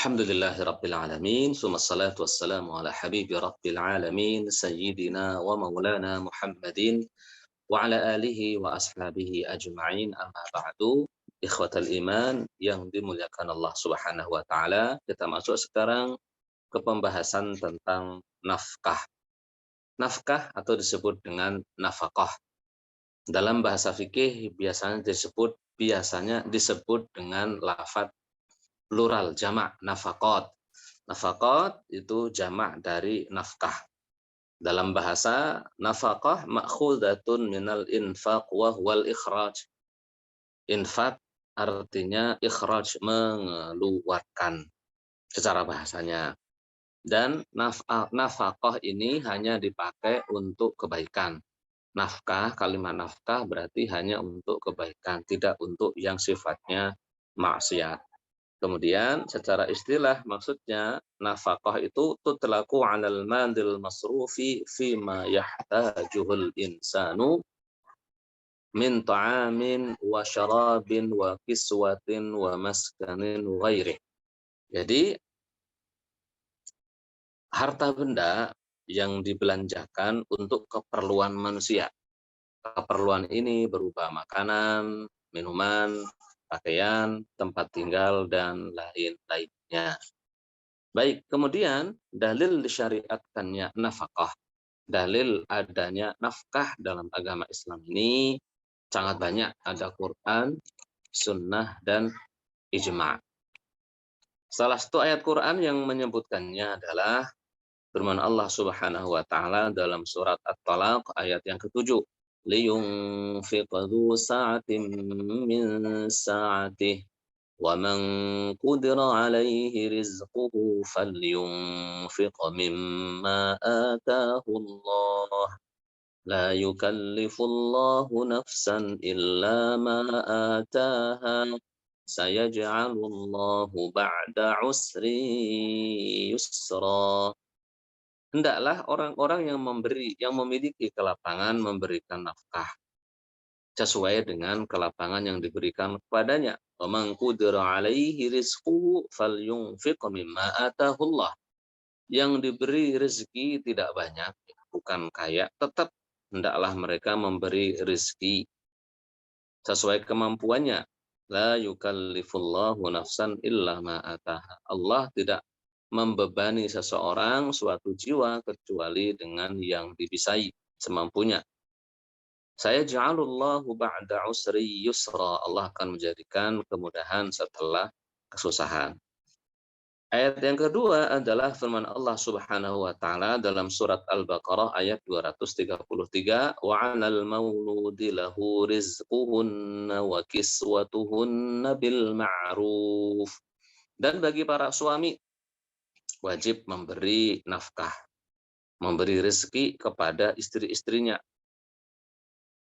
Alhamdulillahirabbil alamin, tsumma ssalatu wassalamu ala habibi rabbil alamin, sayyidina wa maulana Muhammadin wa ala alihi wa ashabihi ajma'in, amma ba'du. Ikhwatal iman yang dimuliakan Allah Subhanahu wa taala, kita masuk sekarang ke pembahasan tentang nafkah. Nafkah atau disebut dengan nafkah. Dalam bahasa fikih biasanya disebut dengan lafadz plural jamak nafaqat. Nafaqat itu jamak dari nafkah. Dalam bahasa nafaqah ma'khudatun minal infaq wa huwal ikhraj. Infaq artinya ikhraj, mengeluarkan secara bahasanya. Dan nafkah ini hanya dipakai untuk kebaikan. Nafkah, kalimat nafkah berarti hanya untuk kebaikan, tidak untuk yang sifatnya maksiat. Kemudian secara istilah maksudnya nafkah itu tutlaqu 'alal madil masrufi fi ma yahtajuhul insanu min ta'amin wa syarabin wa kiswatin wa maskanin wa ghairi. Jadi harta benda yang dibelanjakan untuk keperluan manusia. Keperluan ini berupa makanan, minuman, pakaian, tempat tinggal, dan lain-lainnya. Baik, kemudian dalil disyariatkannya nafkah. Dalil adanya nafkah dalam agama Islam ini sangat banyak. Ada Quran, Sunnah, dan Ijma'. Salah satu ayat Quran yang menyebutkannya adalah firman Allah Subhanahu wa taala dalam surat At-Talaq ayat yang ke-7. Liyunfiq dzu sa'atin min sa'atihi wa man qudira 'alaihi rizquhu falyunfiq mimma ataahu Allah. La yukallifullahu nafsan illa ma ataaha. Sayaj'alullahu ba'da 'usri yusra. Hendaklah orang-orang yang memiliki kelapangan memberikan nafkah sesuai dengan kelapangan yang diberikan kepadanya. Wa man qudira 'alaihi rizquhu falyunfiq mimma atahullah. Yang diberi rezeki tidak banyak, bukan kaya, tetap hendaklah mereka memberi rezeki sesuai kemampuannya. La yukallifullahu nafsan illa ma ataha. Allah tidak membebani seseorang, suatu jiwa, kecuali dengan yang dibisai semampunya. Saya ja'alullahu ba'da usri yusra. Allah akan menjadikan kemudahan setelah kesusahan. Ayat yang kedua adalah firman Allah Subhanahu wa taala dalam surat Al-Baqarah ayat 233, wa 'alal mauludi lahu rizquhunna wa kiswatuhunna bil ma'ruf. Dan bagi para suami wajib memberi nafkah, memberi rezeki kepada istri-istrinya,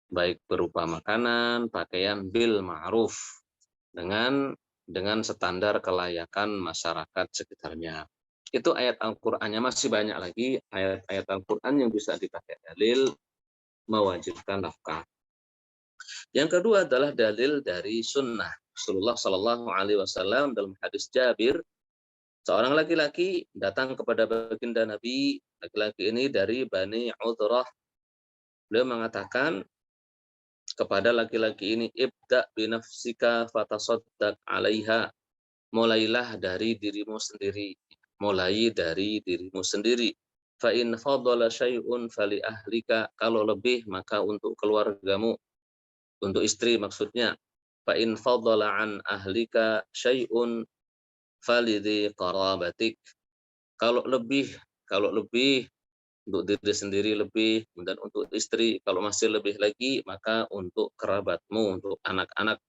baik berupa makanan, pakaian bil ma'ruf, dengan standar kelayakan masyarakat sekitarnya. Itu ayat Al-Qur'annya. Masih banyak lagi ayat-ayat Al-Qur'an yang bisa dipakai dalil mewajibkan nafkah. Yang kedua adalah dalil dari sunnah Rasulullah Shallallahu Alaihi Wasallam dalam hadis Jabir. Seorang laki-laki datang kepada baginda Nabi. Laki-laki ini dari Bani Udhrah. Beliau mengatakan kepada laki-laki ini, ibda binafsika fatasaddaq 'alaiha. Mulailah dari dirimu sendiri. Mulai dari dirimu sendiri. Fa in fadala syai'un fali ahlika. Kalau lebih maka untuk keluargamu, untuk istri maksudnya. Fa in fadala an ahlika syai'un falidhi qarabatik. Kalau lebih untuk diri sendiri lebih, dan untuk istri kalau masih lebih lagi maka untuk kerabatmu, untuk anak-anak.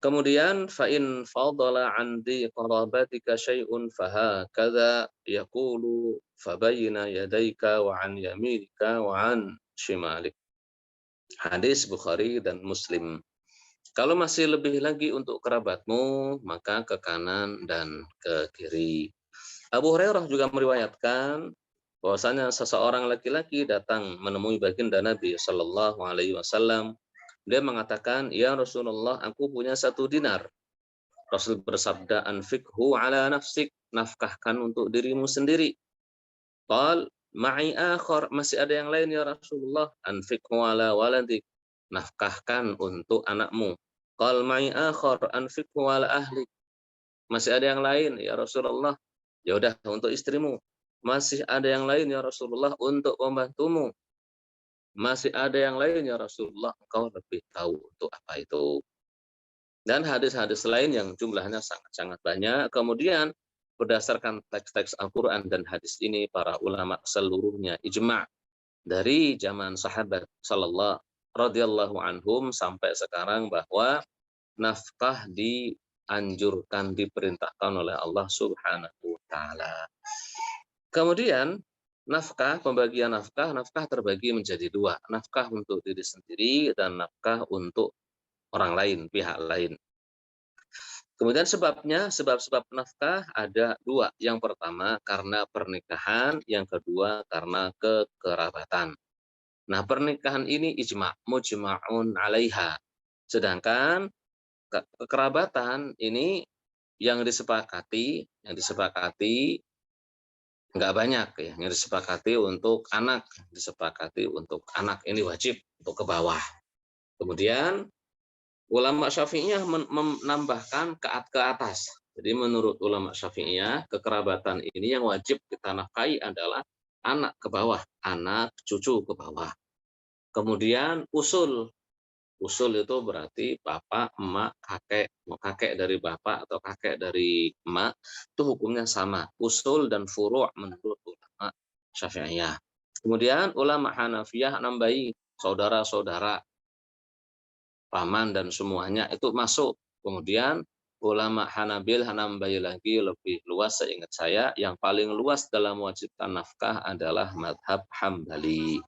Kemudian fa in fadala 'an di qarabatika syai'un fahakadza yaqulu fabayna yadayka wa 'an yaminika wa 'an shimalik. Hadis Bukhari dan Muslim. Kalau masih lebih lagi untuk kerabatmu maka ke kanan dan ke kiri. Abu Hurairah juga meriwayatkan bahwasanya seseorang laki-laki datang menemui baginda Nabi Shallallahu Alaihi Wasallam. Dia mengatakan, ya Rasulullah, aku punya 1 dinar. Rasul bersabda, anfikhu ala nafsik, nafkahkan untuk dirimu sendiri. Qal ma'i akhar, masih ada yang lain ya Rasulullah, anfikhu ala waladik, nafkahkan untuk anakmu. Qal ma'i akhar, anfikhu ala ahlik, masih ada yang lain ya Rasulullah, ya udah untuk istrimu. Masih ada yang lain ya Rasulullah, untuk pembantumu. Masih ada yang lain ya Rasulullah, engkau lebih tahu untuk apa itu. Dan hadis-hadis lain yang jumlahnya sangat-sangat banyak. Kemudian berdasarkan teks-teks Al-Quran dan hadis ini, para ulama seluruhnya ijma' dari zaman sahabat sallallahu radhiyallahu anhum sampai sekarang bahwa nafkah dianjurkan, diperintahkan oleh Allah Subhanahu wa taala. Kemudian pembagian nafkah terbagi menjadi dua, nafkah untuk diri sendiri dan nafkah untuk orang lain, pihak lain. Kemudian sebab-sebab nafkah ada dua. Yang pertama karena pernikahan, yang kedua karena kekerabatan. Nah, pernikahan ini mujma'un 'alaiha. Sedangkan kekerabatan ini yang disepakati nggak banyak ya, yang disepakati untuk anak, ini wajib untuk ke bawah. Kemudian ulama Syafi'iyah menambahkan ke atas. Jadi menurut ulama Syafi'iyah, kekerabatan ini yang wajib kita nafkahi adalah anak ke bawah, anak cucu ke bawah. Kemudian usul itu berarti bapak, emak, kakek. Mau kakek dari bapak atau kakek dari emak, itu hukumnya sama. Usul dan furu' menurut ulama Syafi'iyah. Kemudian ulama Hanafiyah nambahi saudara-saudara, paman dan semuanya itu masuk. Kemudian ulama Hanabil nambahi lagi lebih luas, seingat saya yang paling luas dalam mewajibkan nafkah adalah madhab Hambali.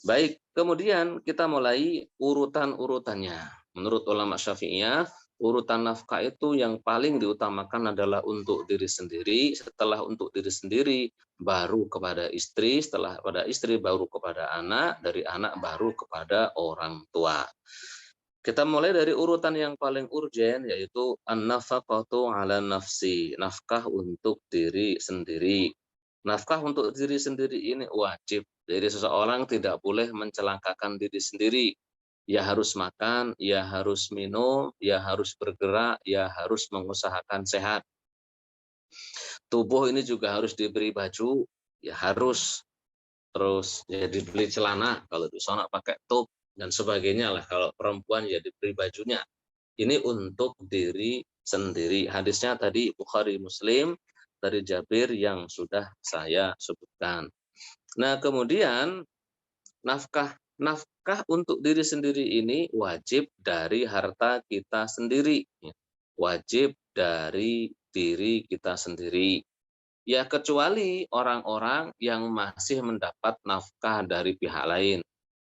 Baik, kemudian kita mulai urutan-urutannya. Menurut ulama Syafi'iyah, urutan nafkah itu yang paling diutamakan adalah untuk diri sendiri, setelah untuk diri sendiri baru kepada istri, setelah pada istri baru kepada anak, dari anak baru kepada orang tua. Kita mulai dari urutan yang paling urgen, yaitu an-nafaqatu 'ala nafsi, nafkah untuk diri sendiri. Nafkah untuk diri sendiri ini wajib. Jadi seseorang tidak boleh mencelakakan diri sendiri. Ya harus makan, ya harus minum, ya harus bergerak, ya harus mengusahakan sehat. Tubuh ini juga harus diberi baju, ya harus. Terus ya dibeli celana, kalau di sana pakai top dan sebagainya lah. Kalau perempuan ya diberi bajunya. Ini untuk diri sendiri. Hadisnya tadi Bukhari Muslim dari Jabir yang sudah saya sebutkan. Nah, kemudian nafkah untuk diri sendiri ini wajib dari harta kita sendiri. Wajib dari diri kita sendiri. Ya, kecuali orang-orang yang masih mendapat nafkah dari pihak lain.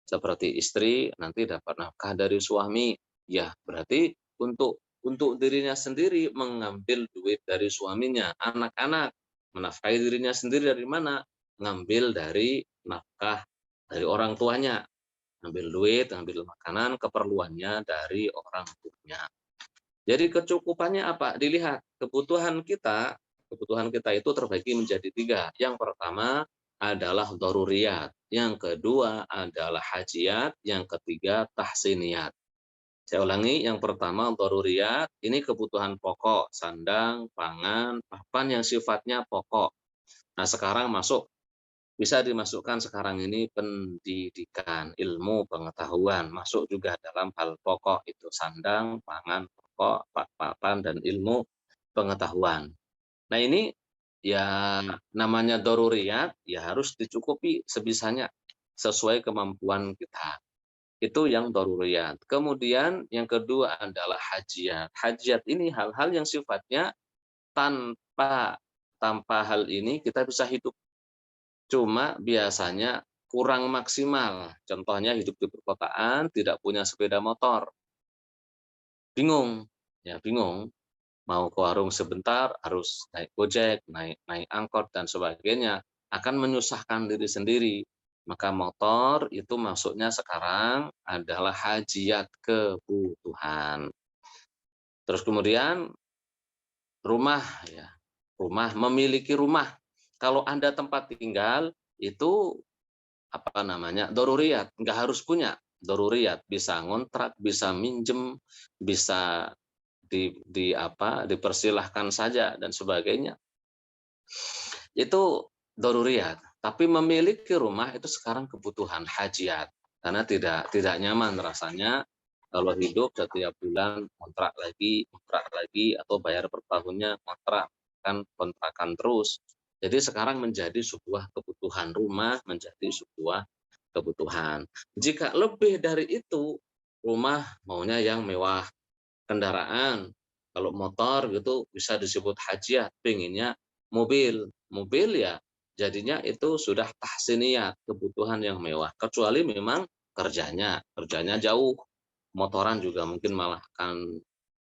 Seperti istri nanti dapat nafkah dari suami. Ya, berarti untuk dirinya sendiri mengambil duit dari suaminya. Anak-anak menafkahi dirinya sendiri dari mana? Ngambil dari nafkah dari orang tuanya. Ngambil duit, ngambil makanan, keperluannya dari orang tuanya. Jadi kecukupannya apa? Dilihat kebutuhan kita itu terbagi menjadi tiga. Yang pertama adalah daruriyat, yang kedua adalah hajiat, yang ketiga tahsiniyat. Saya ulangi, yang pertama daruriyat, ini kebutuhan pokok, sandang, pangan, papan yang sifatnya pokok. Nah, sekarang bisa dimasukkan sekarang ini pendidikan, ilmu, pengetahuan, masuk juga dalam hal pokok itu sandang, pangan, pokok, papan dan ilmu pengetahuan. Nah, ini ya namanya daruriyat, ya harus dicukupi sebisanya sesuai kemampuan kita. Itu yang daruriyat. Kemudian yang kedua adalah hajiat. Hajiat ini hal-hal yang sifatnya tanpa hal ini kita bisa hidup. Cuma biasanya kurang maksimal. Contohnya hidup di perkotaan, tidak punya sepeda motor. Bingung, bingung. Mau ke warung sebentar harus naik Gojek, naik angkot dan sebagainya. Akan menyusahkan diri sendiri. Maka motor itu maksudnya sekarang adalah hajiat kebutuhan. Terus kemudian rumah ya, memiliki rumah. Kalau Anda tempat tinggal itu apa namanya, doruriyat, nggak harus punya, doruriyat, bisa ngontrak, bisa minjem, bisa apa, dipersilahkan saja dan sebagainya. Itu doruriyat, tapi memiliki rumah itu sekarang kebutuhan hajat, karena tidak nyaman rasanya kalau hidup setiap bulan kontrak lagi, atau bayar per tahunnya kontrak, kan kontrakan terus. Jadi sekarang menjadi sebuah kebutuhan, rumah menjadi sebuah kebutuhan. Jika lebih dari itu, rumah maunya yang mewah, kendaraan, kalau motor gitu bisa disebut hajiat, pengennya mobil. Mobil ya jadinya itu sudah tahsiniyat, kebutuhan yang mewah. Kecuali memang kerjanya jauh. Motoran juga mungkin malah akan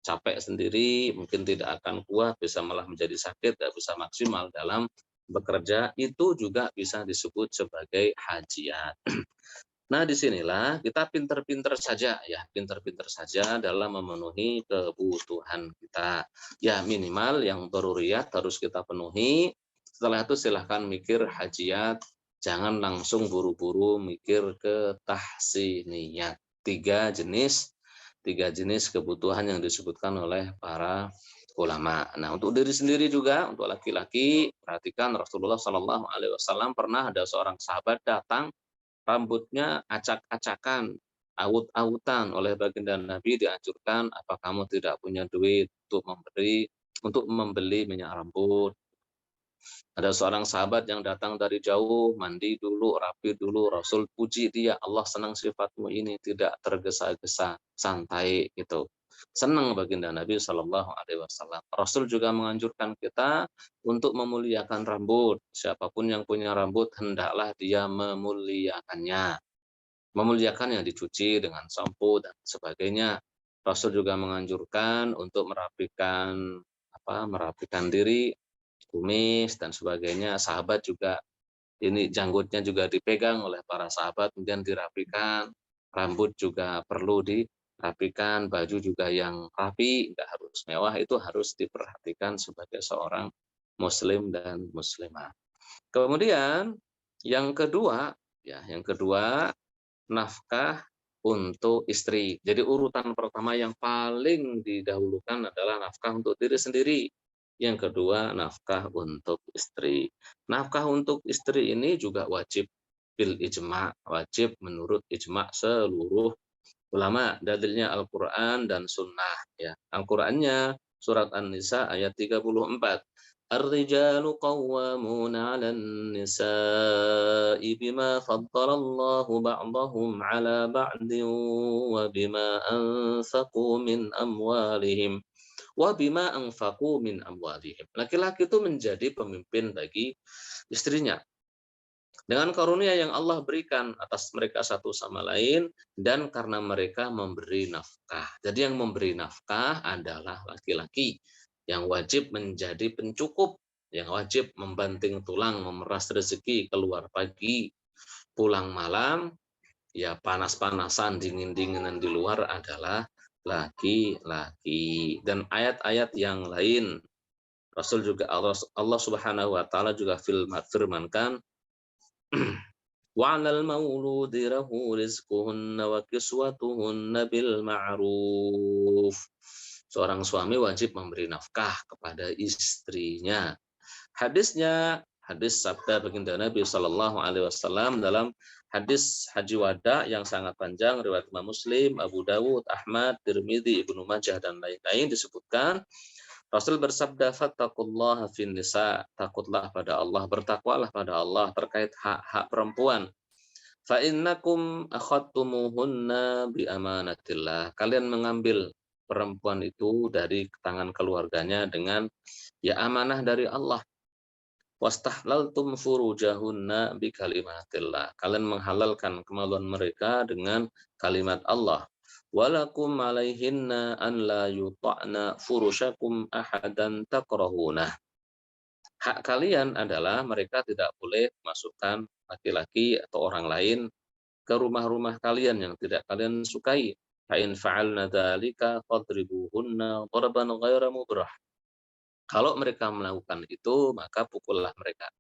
capek sendiri, mungkin tidak akan kuat, bisa malah menjadi sakit, tidak bisa maksimal dalam bekerja, itu juga bisa disebut sebagai hajiat. Nah, disinilah kita pinter-pinter saja ya, pinter-pinter saja dalam memenuhi kebutuhan kita. Ya minimal yang daruriyat harus kita penuhi, setelah itu silahkan mikir hajiat, jangan langsung buru-buru mikir ke tahsiniyat. Tiga jenis kebutuhan yang disebutkan oleh para ulama. Nah, untuk diri sendiri juga, untuk laki-laki, perhatikan Rasulullah Shallallahu Alaihi Wasallam pernah ada seorang sahabat datang, rambutnya acak-acakan, awut-awutan. Oleh baginda Nabi dianjurkan, apa kamu tidak punya duit untuk membeli minyak rambut? Ada seorang sahabat yang datang dari jauh, mandi dulu, rapi dulu, Rasul puji dia, Allah senang sifatmu ini, tidak tergesa-gesa, santai gitu. Senang baginda Nabi Shallallahu Alaihi Wasallam. Rasul juga menganjurkan kita untuk memuliakan rambut. Siapapun yang punya rambut hendaklah dia memuliakannya. Memuliakannya dicuci dengan sampo dan sebagainya. Rasul juga menganjurkan untuk merapikan diri, kumis dan sebagainya. Sahabat juga ini janggutnya juga dipegang oleh para sahabat, kemudian dirapikan. Rambut juga perlu dirapikan, baju juga yang rapi, nggak harus mewah, itu harus diperhatikan sebagai seorang muslim dan muslimah. Kemudian yang kedua nafkah untuk istri. Jadi urutan pertama yang paling didahulukan adalah nafkah untuk diri sendiri. Yang kedua, nafkah untuk istri. Nafkah untuk istri ini juga wajib bil ijma, wajib menurut ijma seluruh ulama. Dalilnya Al-Qur'an dan Sunnah ya. Al-Qur'annya surat An-Nisa ayat 34. Ar-rijalu qawwamuna 'alan nisa'i bima faddala Allahu ba'dahum 'ala ba'din wa bima anfaqu min amwalihim. Laki-laki itu menjadi pemimpin bagi istrinya dengan karunia yang Allah berikan atas mereka satu sama lain, dan karena mereka memberi nafkah. Jadi yang memberi nafkah adalah laki-laki yang wajib menjadi pencukup, yang wajib membanting tulang, memeras rezeki, keluar pagi, pulang malam, ya panas-panasan, dingin-dinginan di luar adalah laki-laki. Dan ayat-ayat yang lain, Rasul juga Allah Subhanahu wa taala juga firmankan, وعلى المولود له رزقهن وكسوتهن بالمعروف. Seorang suami wajib memberi nafkah kepada istrinya. Hadis sabda baginda Nabi Shallallahu Alaihi Wasallam dalam hadis Haji Wada yang sangat panjang, riwayat Imam Muslim, Abu Dawud, Ahmad, Tirmidzi, Ibnu Majah dan lain-lain, disebutkan Rasul bersabda, fattaqullaha fin nisa, takutlah pada Allah, bertakwalah pada Allah terkait hak-hak perempuan. Fa innakum akhadtumuhunna bi amanatillah. Kalian mengambil perempuan itu dari tangan keluarganya dengan ya amanah dari Allah. Wastahlaltum furujahunna bi kalimatillah. Kalian menghalalkan kemaluan mereka dengan kalimat Allah. Walakum alaihinna an la yuta'na furushakum ahadan takrahunah. Hak kalian adalah mereka tidak boleh masukkan laki-laki atau orang lain ke rumah-rumah kalian yang tidak kalian sukai. Fa in fa'alna dzalika fadribuhunna darban ghaira mubrah. Kalau mereka melakukan itu, maka pukullah mereka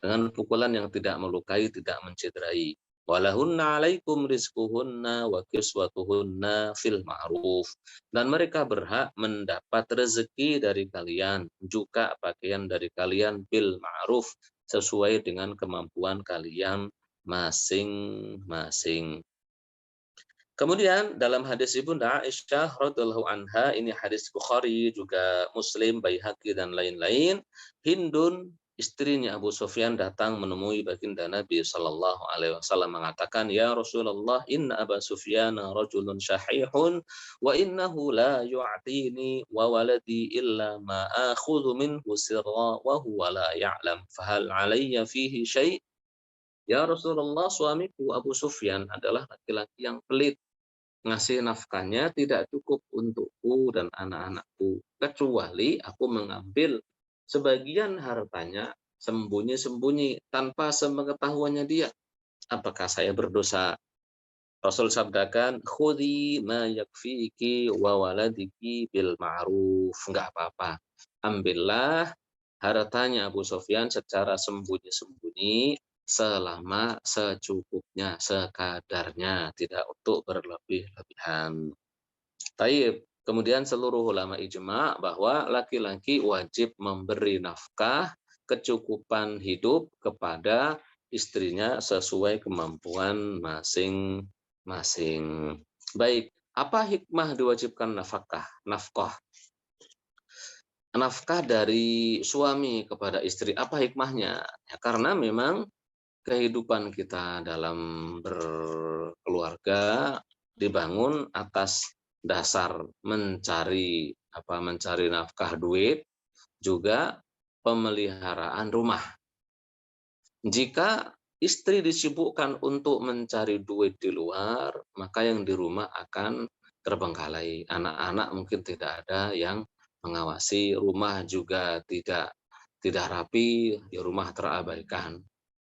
dengan pukulan yang tidak melukai, tidak mencederai. Walahunna 'alaikum rizquhunna wa kiswatuhunna fil ma'ruf. Dan mereka berhak mendapat rezeki dari kalian, juga pakaian dari kalian bil ma'ruf, sesuai dengan kemampuan kalian masing-masing. Kemudian dalam hadis Ibunda Aisyah radhiyallahu anha, ini hadis Bukhari juga Muslim, Baihaqi dan lain-lain, Hindun istrinya Abu Sufyan datang menemui baginda Nabi sallallahu alaihi wasallam mengatakan, "Ya Rasulullah, inna Aba Sufyan rajulun syahihun wa innahu la yu'tini wa waladi illa ma akhudhu minhu sirra wa huwa la ya'lam. Fahal 'alayya fihi syai'?" Ya Rasulullah, suamiku Abu Sufyan adalah laki-laki yang pelit. Ngasih nafkahnya tidak cukup untukku dan anak-anakku, kecuali aku mengambil sebagian hartanya sembunyi-sembunyi tanpa sepengetahuannya dia. Apakah saya berdosa? Rasul sabdakan, "Khudhi ma yakfiki wa waladiki bil ma'ruf." Enggak apa-apa. Ambillah hartanya Abu Sufyan secara sembunyi-sembunyi selama secukupnya, sekadarnya, tidak untuk berlebih-lebihan. Taib. Kemudian seluruh ulama ijma bahwa laki-laki wajib memberi nafkah kecukupan hidup kepada istrinya sesuai kemampuan masing-masing. Baik, apa hikmah diwajibkan nafkah? Nafkah dari suami kepada istri, apa hikmahnya? Ya, karena memang kehidupan kita dalam berkeluarga dibangun atas dasar mencari nafkah duit, juga pemeliharaan rumah. Jika istri disibukkan untuk mencari duit di luar, maka yang di rumah akan terbengkalai. Anak-anak mungkin tidak ada yang mengawasi, rumah juga tidak rapi, di rumah terabaikan.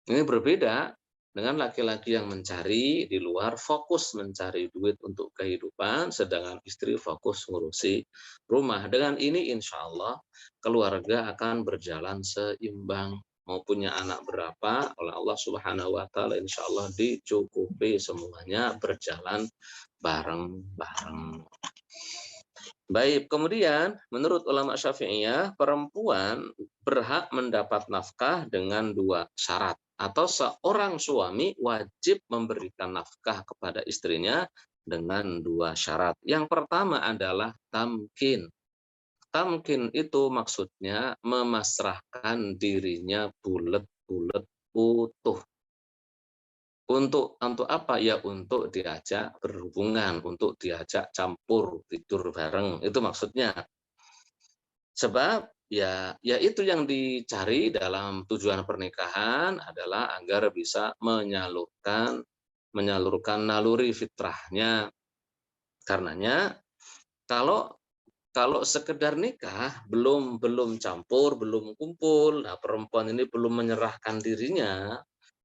Ini berbeda dengan laki-laki yang mencari di luar, fokus mencari duit untuk kehidupan, sedangkan istri fokus ngurusi rumah. Dengan ini insya Allah keluarga akan berjalan seimbang. Mau punya anak berapa, oleh Allah Subhanahu wa Ta'ala, insya Allah dicukupi semuanya, berjalan bareng-bareng. Baik, kemudian menurut ulama Syafi'iyah, perempuan berhak mendapat nafkah dengan dua syarat, atau seorang suami wajib memberikan nafkah kepada istrinya dengan dua syarat. Yang pertama adalah tamkin. Tamkin itu maksudnya memasrahkan dirinya bulet-bulet utuh. Untuk apa? Ya untuk diajak berhubungan, untuk diajak campur, tidur bareng, itu maksudnya. Sebab ya itu yang dicari dalam tujuan pernikahan adalah agar bisa menyalurkan naluri fitrahnya. Karenanya kalau kalau sekedar nikah belum campur, belum kumpul, nah perempuan ini belum menyerahkan dirinya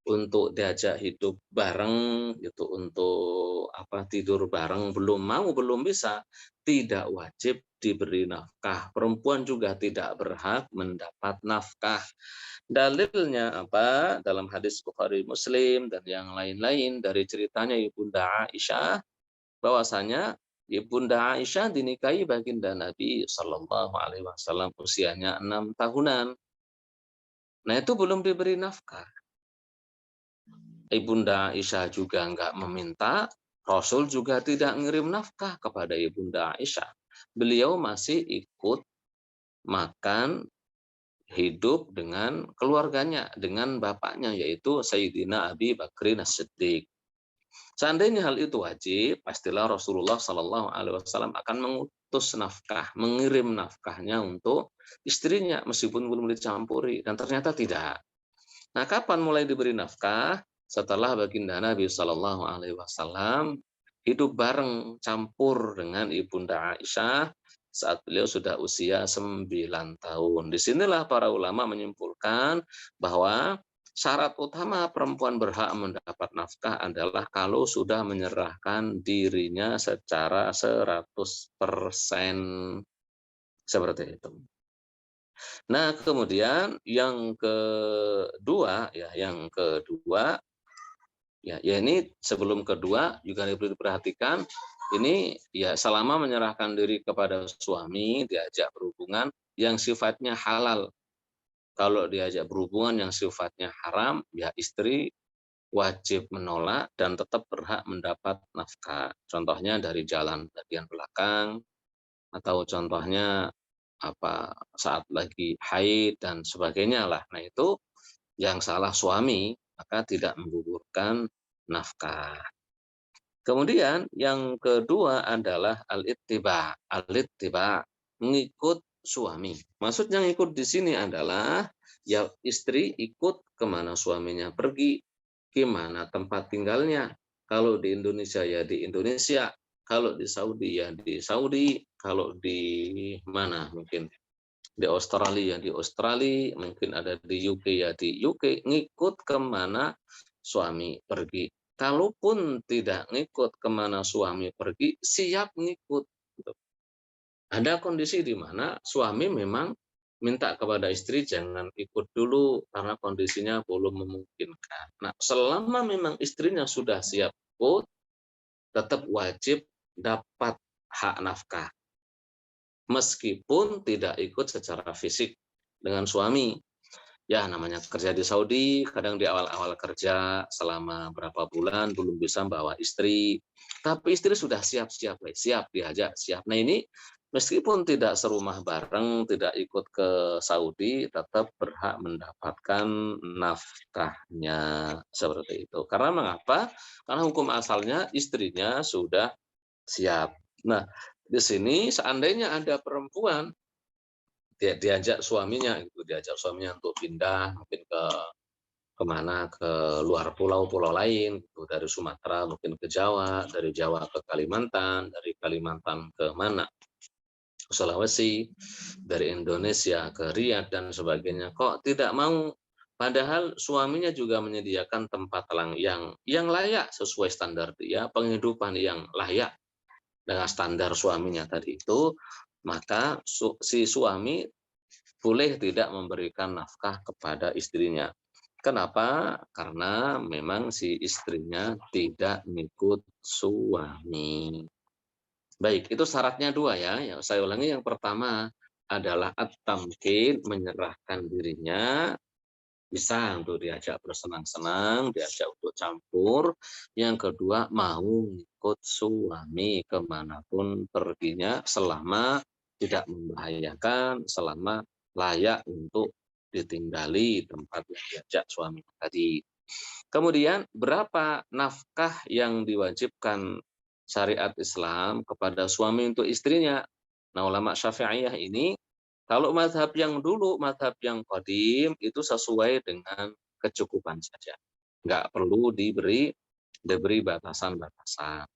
untuk diajak hidup bareng gitu, untuk tidur bareng, belum mau, belum bisa, tidak wajib diberi nafkah. Perempuan juga tidak berhak mendapat nafkah. Dalilnya apa? Dalam hadis Bukhari Muslim dan yang lain-lain dari ceritanya Ibunda Aisyah, bahwasanya Ibunda Aisyah dinikahi baginda Nabi Shallallahu Alaihi Wasallam usianya 6 tahunan. Nah itu belum diberi nafkah. Ibunda Aisyah juga enggak meminta, Rasul juga tidak ngirim nafkah kepada Ibunda Aisyah. Beliau masih ikut makan, hidup dengan keluarganya, dengan bapaknya, yaitu Sayyidina Abi Bakrin As-Siddiq. Seandainya hal itu wajib, pastilah Rasulullah Shallallahu Alaihi Wasallam akan mengutus nafkah, mengirim nafkahnya untuk istrinya, meskipun belum dicampuri, dan ternyata tidak. Nah, kapan mulai diberi nafkah? Setelah baginda Nabi Shallallahu Alaihi Wasallam hidup bareng campur dengan Ibunda Aisyah saat beliau sudah usia 9 tahun. Disinilah para ulama menyimpulkan bahwa syarat utama perempuan berhak mendapat nafkah adalah kalau sudah menyerahkan dirinya secara 100%. Seperti itu. Nah, kemudian yang kedua ya ini sebelum kedua juga perlu diperhatikan, ini ya selama menyerahkan diri kepada suami, diajak berhubungan yang sifatnya halal. Kalau diajak berhubungan yang sifatnya haram, ya istri wajib menolak dan tetap berhak mendapat nafkah. Contohnya dari jalan bagian belakang, atau contohnya saat lagi haid dan sebagainya lah. Nah itu yang salah suami, maka tidak menggugurkan nafkah. Kemudian yang kedua adalah al-ittiba. Al-ittiba, mengikut suami. Maksudnya ngikut di sini adalah ya istri ikut kemana suaminya pergi, gimana tempat tinggalnya. Kalau di Indonesia ya di Indonesia, kalau di Saudi ya di Saudi, kalau di mana mungkin di Australia ya di Australia, mungkin ada di UK ya di UK, ngikut kemana suami pergi. Kalaupun tidak ngikut kemana suami pergi, siap ngikut. Ada kondisi di mana suami memang minta kepada istri jangan ikut dulu karena kondisinya belum memungkinkan. Nah, selama memang istrinya sudah siap ikut, tetap wajib dapat hak nafkah. Meskipun tidak ikut secara fisik dengan suami. Ya, namanya kerja di Saudi, kadang di awal-awal kerja selama berapa bulan belum bisa bawa istri, tapi istri sudah siap-siap, siap diajak, siap. Nah ini meskipun tidak serumah bareng, tidak ikut ke Saudi, tetap berhak mendapatkan nafkahnya seperti itu. Karena mengapa? Karena hukum asalnya istrinya sudah siap. Nah, di sini seandainya ada perempuan diajak suaminya gitu, diajak suaminya untuk pindah mungkin kemana ke luar pulau-pulau lain gitu, dari Sumatera mungkin ke Jawa, dari Jawa ke Kalimantan, dari Kalimantan ke mana, ke Sulawesi, dari Indonesia ke Riyadh dan sebagainya. Kok tidak mau? Padahal suaminya juga menyediakan tempat yang layak sesuai standar dia, penghidupan yang layak dengan standar suaminya tadi itu, maka si suami boleh tidak memberikan nafkah kepada istrinya. Kenapa? Karena memang si istrinya tidak mengikut suami. Baik, itu syaratnya dua ya. Saya ulangi, yang pertama adalah at-tamkin, menyerahkan dirinya, bisa untuk diajak bersenang-senang, diajak untuk campur. Yang kedua, mau ikut suami kemanapun perginya selama tidak membahayakan, selama layak untuk ditinggali tempat yang diajak suami tadi. Kemudian berapa nafkah yang diwajibkan syariat Islam kepada suami untuk istrinya? Nah, ulama Syafi'iyah ini kalau mazhab yang dulu, mazhab yang qadim itu sesuai dengan kecukupan saja. Nggak perlu diberi batasan-batasan.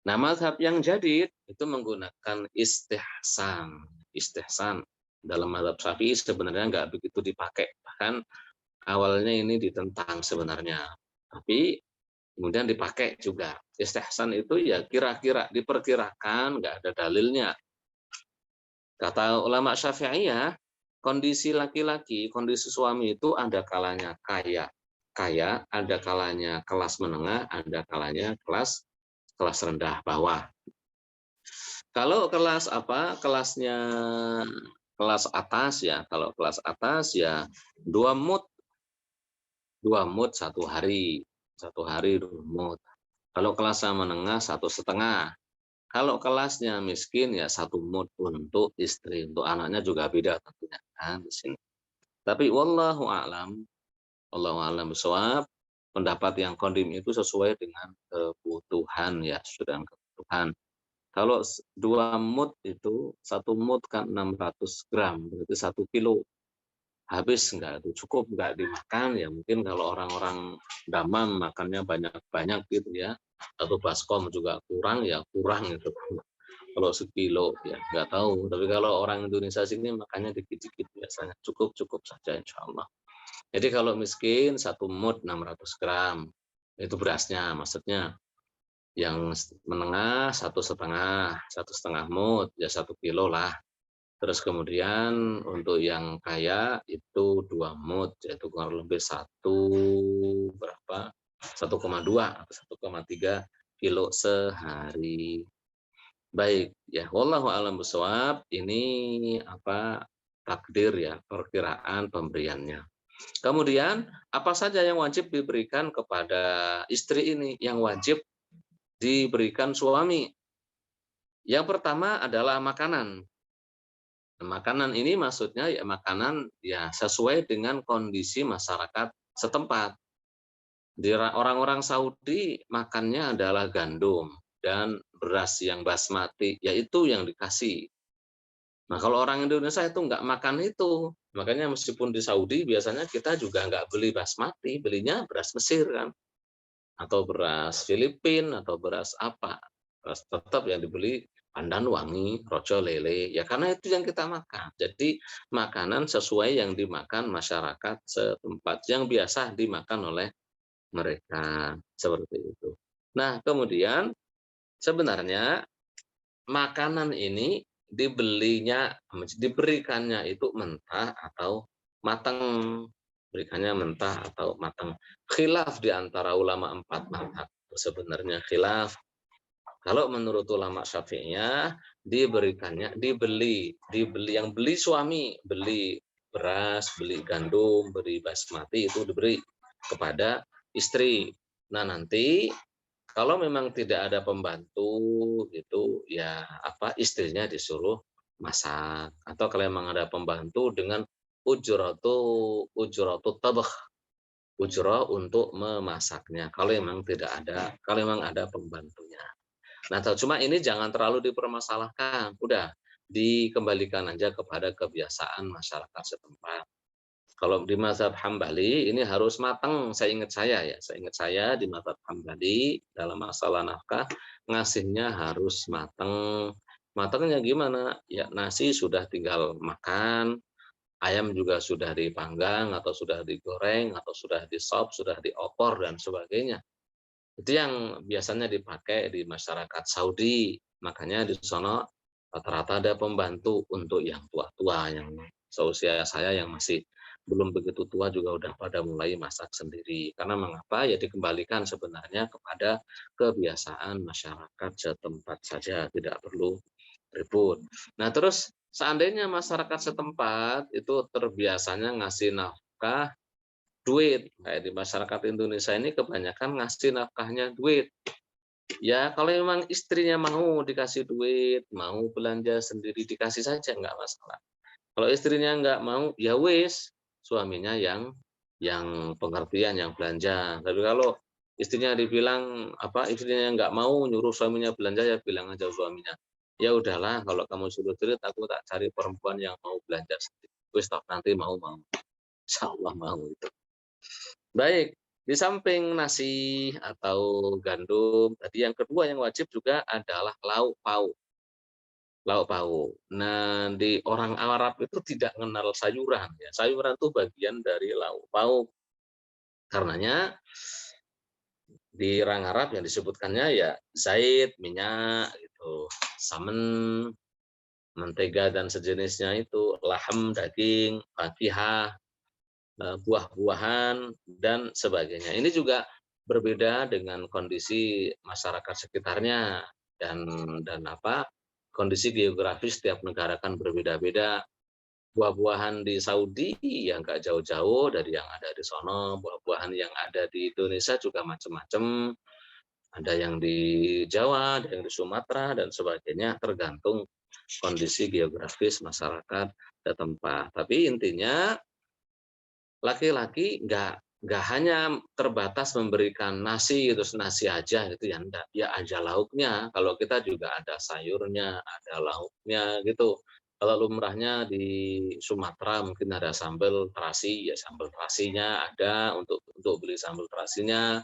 Nah, mazhab yang jadid itu menggunakan istihsan. Istihsan dalam mazhab Syafi'i sebenarnya nggak begitu dipakai. Bahkan awalnya ini ditentang sebenarnya. Tapi kemudian dipakai juga. Istihsan itu ya kira-kira, diperkirakan, nggak ada dalilnya. Kata ulama Syafi'iyah, kondisi laki-laki, kondisi suami itu ada kalanya kaya, ada kalanya kelas menengah, ada kalanya kelas rendah bawah. Kalau kelasnya kelas atas ya, kalau kelas atas ya 2 mood, 2 mood 1 hari, 1 hari 2 mood. Kalau kelasnya menengah 1,5. Kalau kelasnya miskin ya 1 mood untuk istri, untuk anaknya juga beda tentunya kan di sini. Tapi wallahu a'lam bishawab, pendapat yang qadim itu sesuai dengan kebutuhan ya, sesuai dengan kebutuhan. Kalau 2 mood itu, 1 mood kan 600 gram, berarti 1 kilo. Habis enggak itu, cukup enggak dimakan, ya mungkin kalau orang-orang Damam makannya banyak-banyak gitu ya, atau baskom juga kurang, ya kurang gitu. Kalau sekilo ya nggak tahu, tapi kalau orang Indonesia sini makannya dikit-dikit biasanya, cukup-cukup saja insyaallah. Jadi kalau miskin 1 mood 600 gram, itu berasnya maksudnya. Yang menengah 1,5 mood, ya 1 kilo lah. Terus kemudian untuk yang kaya itu 2 mud, yaitu kurang lebih berapa, 1,2 atau 1,3 kilo sehari. Baik, ya wallahu a'lam bishawab, ini takdir ya, perkiraan pemberiannya. Kemudian, apa saja yang wajib diberikan kepada istri ini, yang wajib diberikan suami? Yang pertama adalah makanan. Makanan ini maksudnya ya makanan ya sesuai dengan kondisi masyarakat setempat. Orang-orang Saudi makannya adalah gandum dan beras yang basmati, yaitu yang dikasih. Nah, kalau orang Indonesia itu nggak makan itu. Makanya meskipun di Saudi biasanya kita juga nggak beli basmati, belinya beras Mesir kan, atau beras Filipina, atau beras apa. Beras tetap yang dibeli pandan wangi, rojo lele, ya karena itu yang kita makan. Jadi makanan sesuai yang dimakan masyarakat setempat, yang biasa dimakan oleh mereka, seperti itu. Nah, kemudian sebenarnya makanan ini diberikannya itu mentah atau matang, berikannya mentah atau matang. Khilaf di antara ulama 4 mazhab, sebenarnya khilaf. Kalau menurut ulama Syafi'iyah dibeli yang beli suami, beli beras, beli gandum, beli basmati itu diberi kepada istri. Nah, nanti kalau memang tidak ada pembantu gitu, ya istrinya disuruh masak. Atau kalau memang ada pembantu dengan ujratu ujratu tabakh, ujrah untuk memasaknya. Kalau memang ada pembantunya. Nah, cuma ini jangan terlalu dipermasalahkan. Udah dikembalikan aja kepada kebiasaan masyarakat setempat. Kalau di mazhab Hambali ini harus matang, saya ingat saya di mazhab Hambali dalam masalah nafkah ngasihnya harus matang. Matangnya gimana? Ya nasi sudah tinggal makan, ayam juga sudah dipanggang atau sudah digoreng atau sudah disop, sudah diopor dan sebagainya. Itu yang biasanya dipakai di masyarakat Saudi. Makanya di sono rata-rata ada pembantu untuk yang tua-tua, yang seusia saya yang masih belum begitu tua juga udah pada mulai masak sendiri. Karena mengapa? Ya dikembalikan sebenarnya kepada kebiasaan masyarakat setempat saja, tidak perlu ribut. Nah, terus seandainya masyarakat setempat itu terbiasanya ngasih nafkah duit, kayak di masyarakat Indonesia ini kebanyakan ngasih nafkahnya duit. Ya kalau memang istrinya mau dikasih duit, mau belanja sendiri dikasih saja nggak masalah. Kalau istrinya nggak mau, ya wis, suaminya yang pengertian, yang belanja. Tapi kalau istrinya nggak mau nyuruh suaminya belanja, ya bilang aja suaminya, "Ya udahlah, kalau kamu suruh duit, aku tak cari perempuan yang mau belanja sendiri. Wis toh nanti mau." Insyaallah mau itu. Baik, di samping nasi atau gandum, tadi yang kedua yang wajib juga adalah lauk pauk. Lauk pauk. Nah, di orang Arab itu tidak mengenal sayuran ya. Sayuran itu bagian dari lauk pauk. Karenanya di orang Arab yang disebutkannya ya zait, minyak gitu, samen, mentega dan sejenisnya itu, lahem, daging, fakihah, buah-buahan dan sebagainya. Ini juga berbeda dengan kondisi masyarakat sekitarnya dan kondisi geografis setiap negara kan berbeda-beda. Buah-buahan di Saudi yang nggak jauh-jauh dari yang ada di sono, buah-buahan yang ada di Indonesia juga macam-macam. Ada yang di Jawa, ada yang di Sumatera dan sebagainya, tergantung kondisi geografis masyarakat setempat. Tapi intinya laki-laki nggak hanya terbatas memberikan nasi, terus nasi aja gitu ya, enggak. Ya ada lauknya, kalau kita juga ada sayurnya, ada lauknya gitu. Kalau lumrahnya di Sumatera mungkin ada sambal terasi, ya sambal terasinya ada untuk beli sambal terasinya.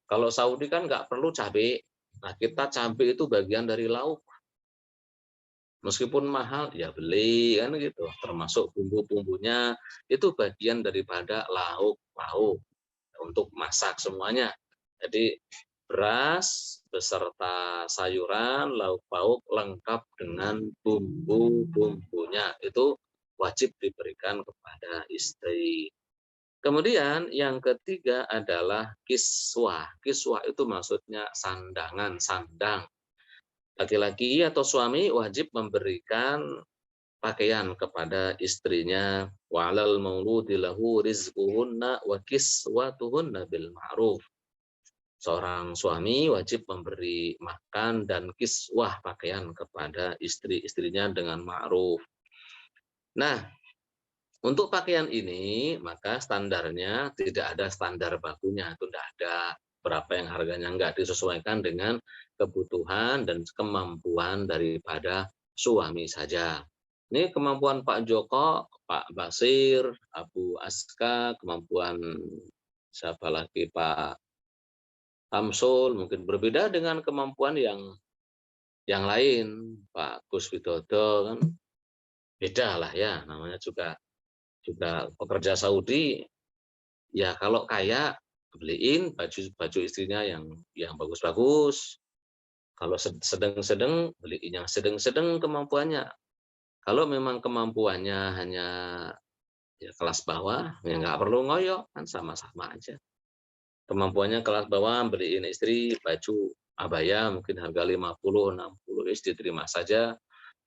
Kalau Saudi kan nggak perlu cabai. Nah, kita cabai itu bagian dari lauk. Meskipun mahal, ya beli, kan gitu. Termasuk bumbu-bumbunya, itu bagian daripada lauk pauk untuk masak semuanya. Jadi beras beserta sayuran, lauk pauk lengkap dengan bumbu-bumbunya. bahunya, itu wajib diberikan kepada istri. Kemudian yang ketiga adalah kiswah. Kiswah itu maksudnya sandangan, sandang. Laki-laki atau suami wajib memberikan pakaian kepada istrinya. Wa'alal mauludi lahu rizquhunna wa kiswatuhunna bil ma'ruf. Seorang suami wajib memberi makan dan kiswah pakaian kepada istri-istrinya dengan ma'ruf. Nah, untuk pakaian ini, maka standarnya tidak ada standar bakunya, itu tidak ada. Berapa yang harganya enggak, disesuaikan dengan kebutuhan dan kemampuan daripada suami saja. Ini kemampuan Pak Joko, Pak Basir, Abu Aska, kemampuan siapa lagi, Pak Samsul, mungkin berbeda dengan kemampuan yang lain. Pak Gus Widodo kan beda lah ya, namanya juga pekerja Saudi, ya kalau kaya beliin baju istrinya yang bagus-bagus. Kalau sedang-sedang beliin yang sedang-sedang kemampuannya. Kalau memang kemampuannya hanya ya kelas bawah, ya nggak perlu ngoyo, kan sama-sama aja. Kemampuannya kelas bawah, beliin istri baju abaya mungkin harga 50, 60, istri terima saja.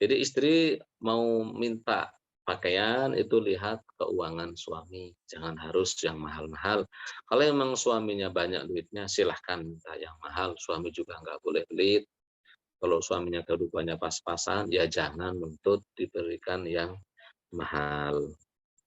Jadi istri mau minta pakaian itu lihat keuangan suami, jangan harus yang mahal-mahal. Kalau memang suaminya banyak duitnya, silahkan minta yang mahal, suami juga nggak boleh pelit. Kalau suaminya kehidupannya pas-pasan, ya jangan menuntut diberikan yang mahal.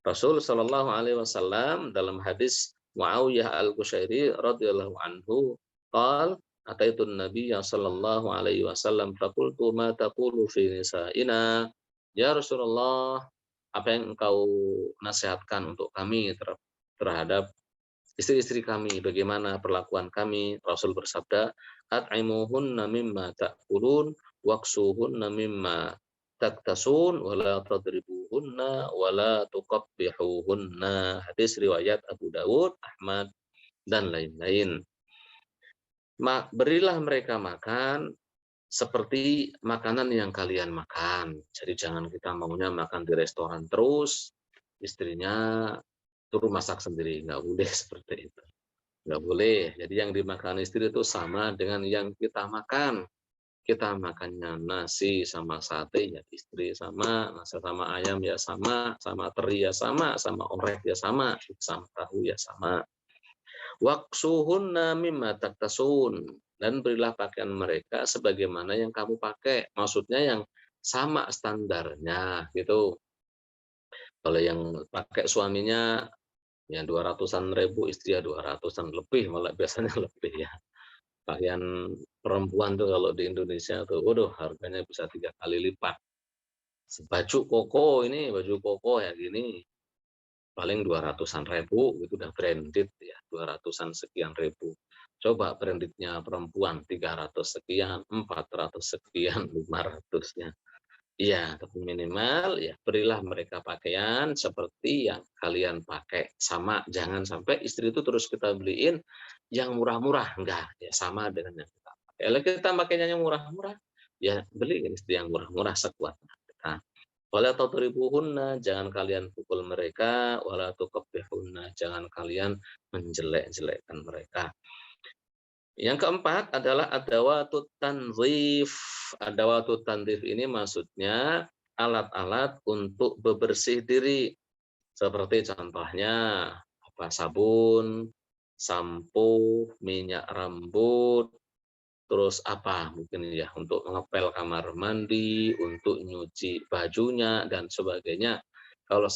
Rasul Shallallahu Alaihi Wasallam dalam hadis Muawiyah al-Qushairi radhiyallahu anhu qal ataitun Nabi sallallahu alaihi wasallam faqultu ma taqulu fi nisa'ina ya Rasulullah, apa yang engkau nasihatkan untuk kami terhadap istri-istri kami, bagaimana perlakuan kami? Rasul bersabda, at'imuhunna mimma ta'kulun waksuhunna mimma taktasun wala tadribuhunna wala tuqabbihuhunna. Hadis riwayat Abu Dawud, Ahmad dan lain-lain. Berilah mereka makan seperti makanan yang kalian makan. Jadi jangan kita maunya makan di restoran terus, istrinya suruh masak sendiri, nggak boleh seperti itu. Nggak boleh. Jadi yang dimakan istri itu sama dengan yang kita makan. Kita makannya nasi sama sate ya istri sama, nasi sama ayam ya sama teri ya sama orek ya sama tahu ya sama. Waksuhunna mimma taktasun, dan berilah pakaian mereka sebagaimana yang kamu pakai. Maksudnya yang sama standarnya gitu. Kalau yang pakai suaminya ya 200-an ribu, istri ya 200-an lebih, malah biasanya lebih ya. Pakaian perempuan tuh kalau di Indonesia tuh, waduh harganya bisa 3 kali lipat. Baju koko ini, baju koko ya gini, paling 200-an ribu, itu udah branded ya, 200-an sekian ribu. Coba brandednya perempuan 300 sekian, 400 sekian, 500-nya. Iya, tapi minimal ya berilah mereka pakaian seperti yang kalian pakai. Sama, jangan sampai istri itu terus kita beliin yang murah-murah, enggak, ya sama dengan yang kita pakai. Kalau kita pakainya yang murah-murah, ya beliin istri yang murah-murah sekuat kita. Wala tadribuhunna, jangan kalian pukul mereka, wala tuqabbihunna, jangan kalian menjelek-jelekkan mereka. Yang keempat adalah adawatut tanzif. Adawatut tanzif ini maksudnya alat-alat untuk bebersih diri. Seperti contohnya apa, sabun, sampo, minyak rambut, terus apa mungkin ya untuk ngepel kamar mandi, untuk nyuci bajunya dan sebagainya. Kalau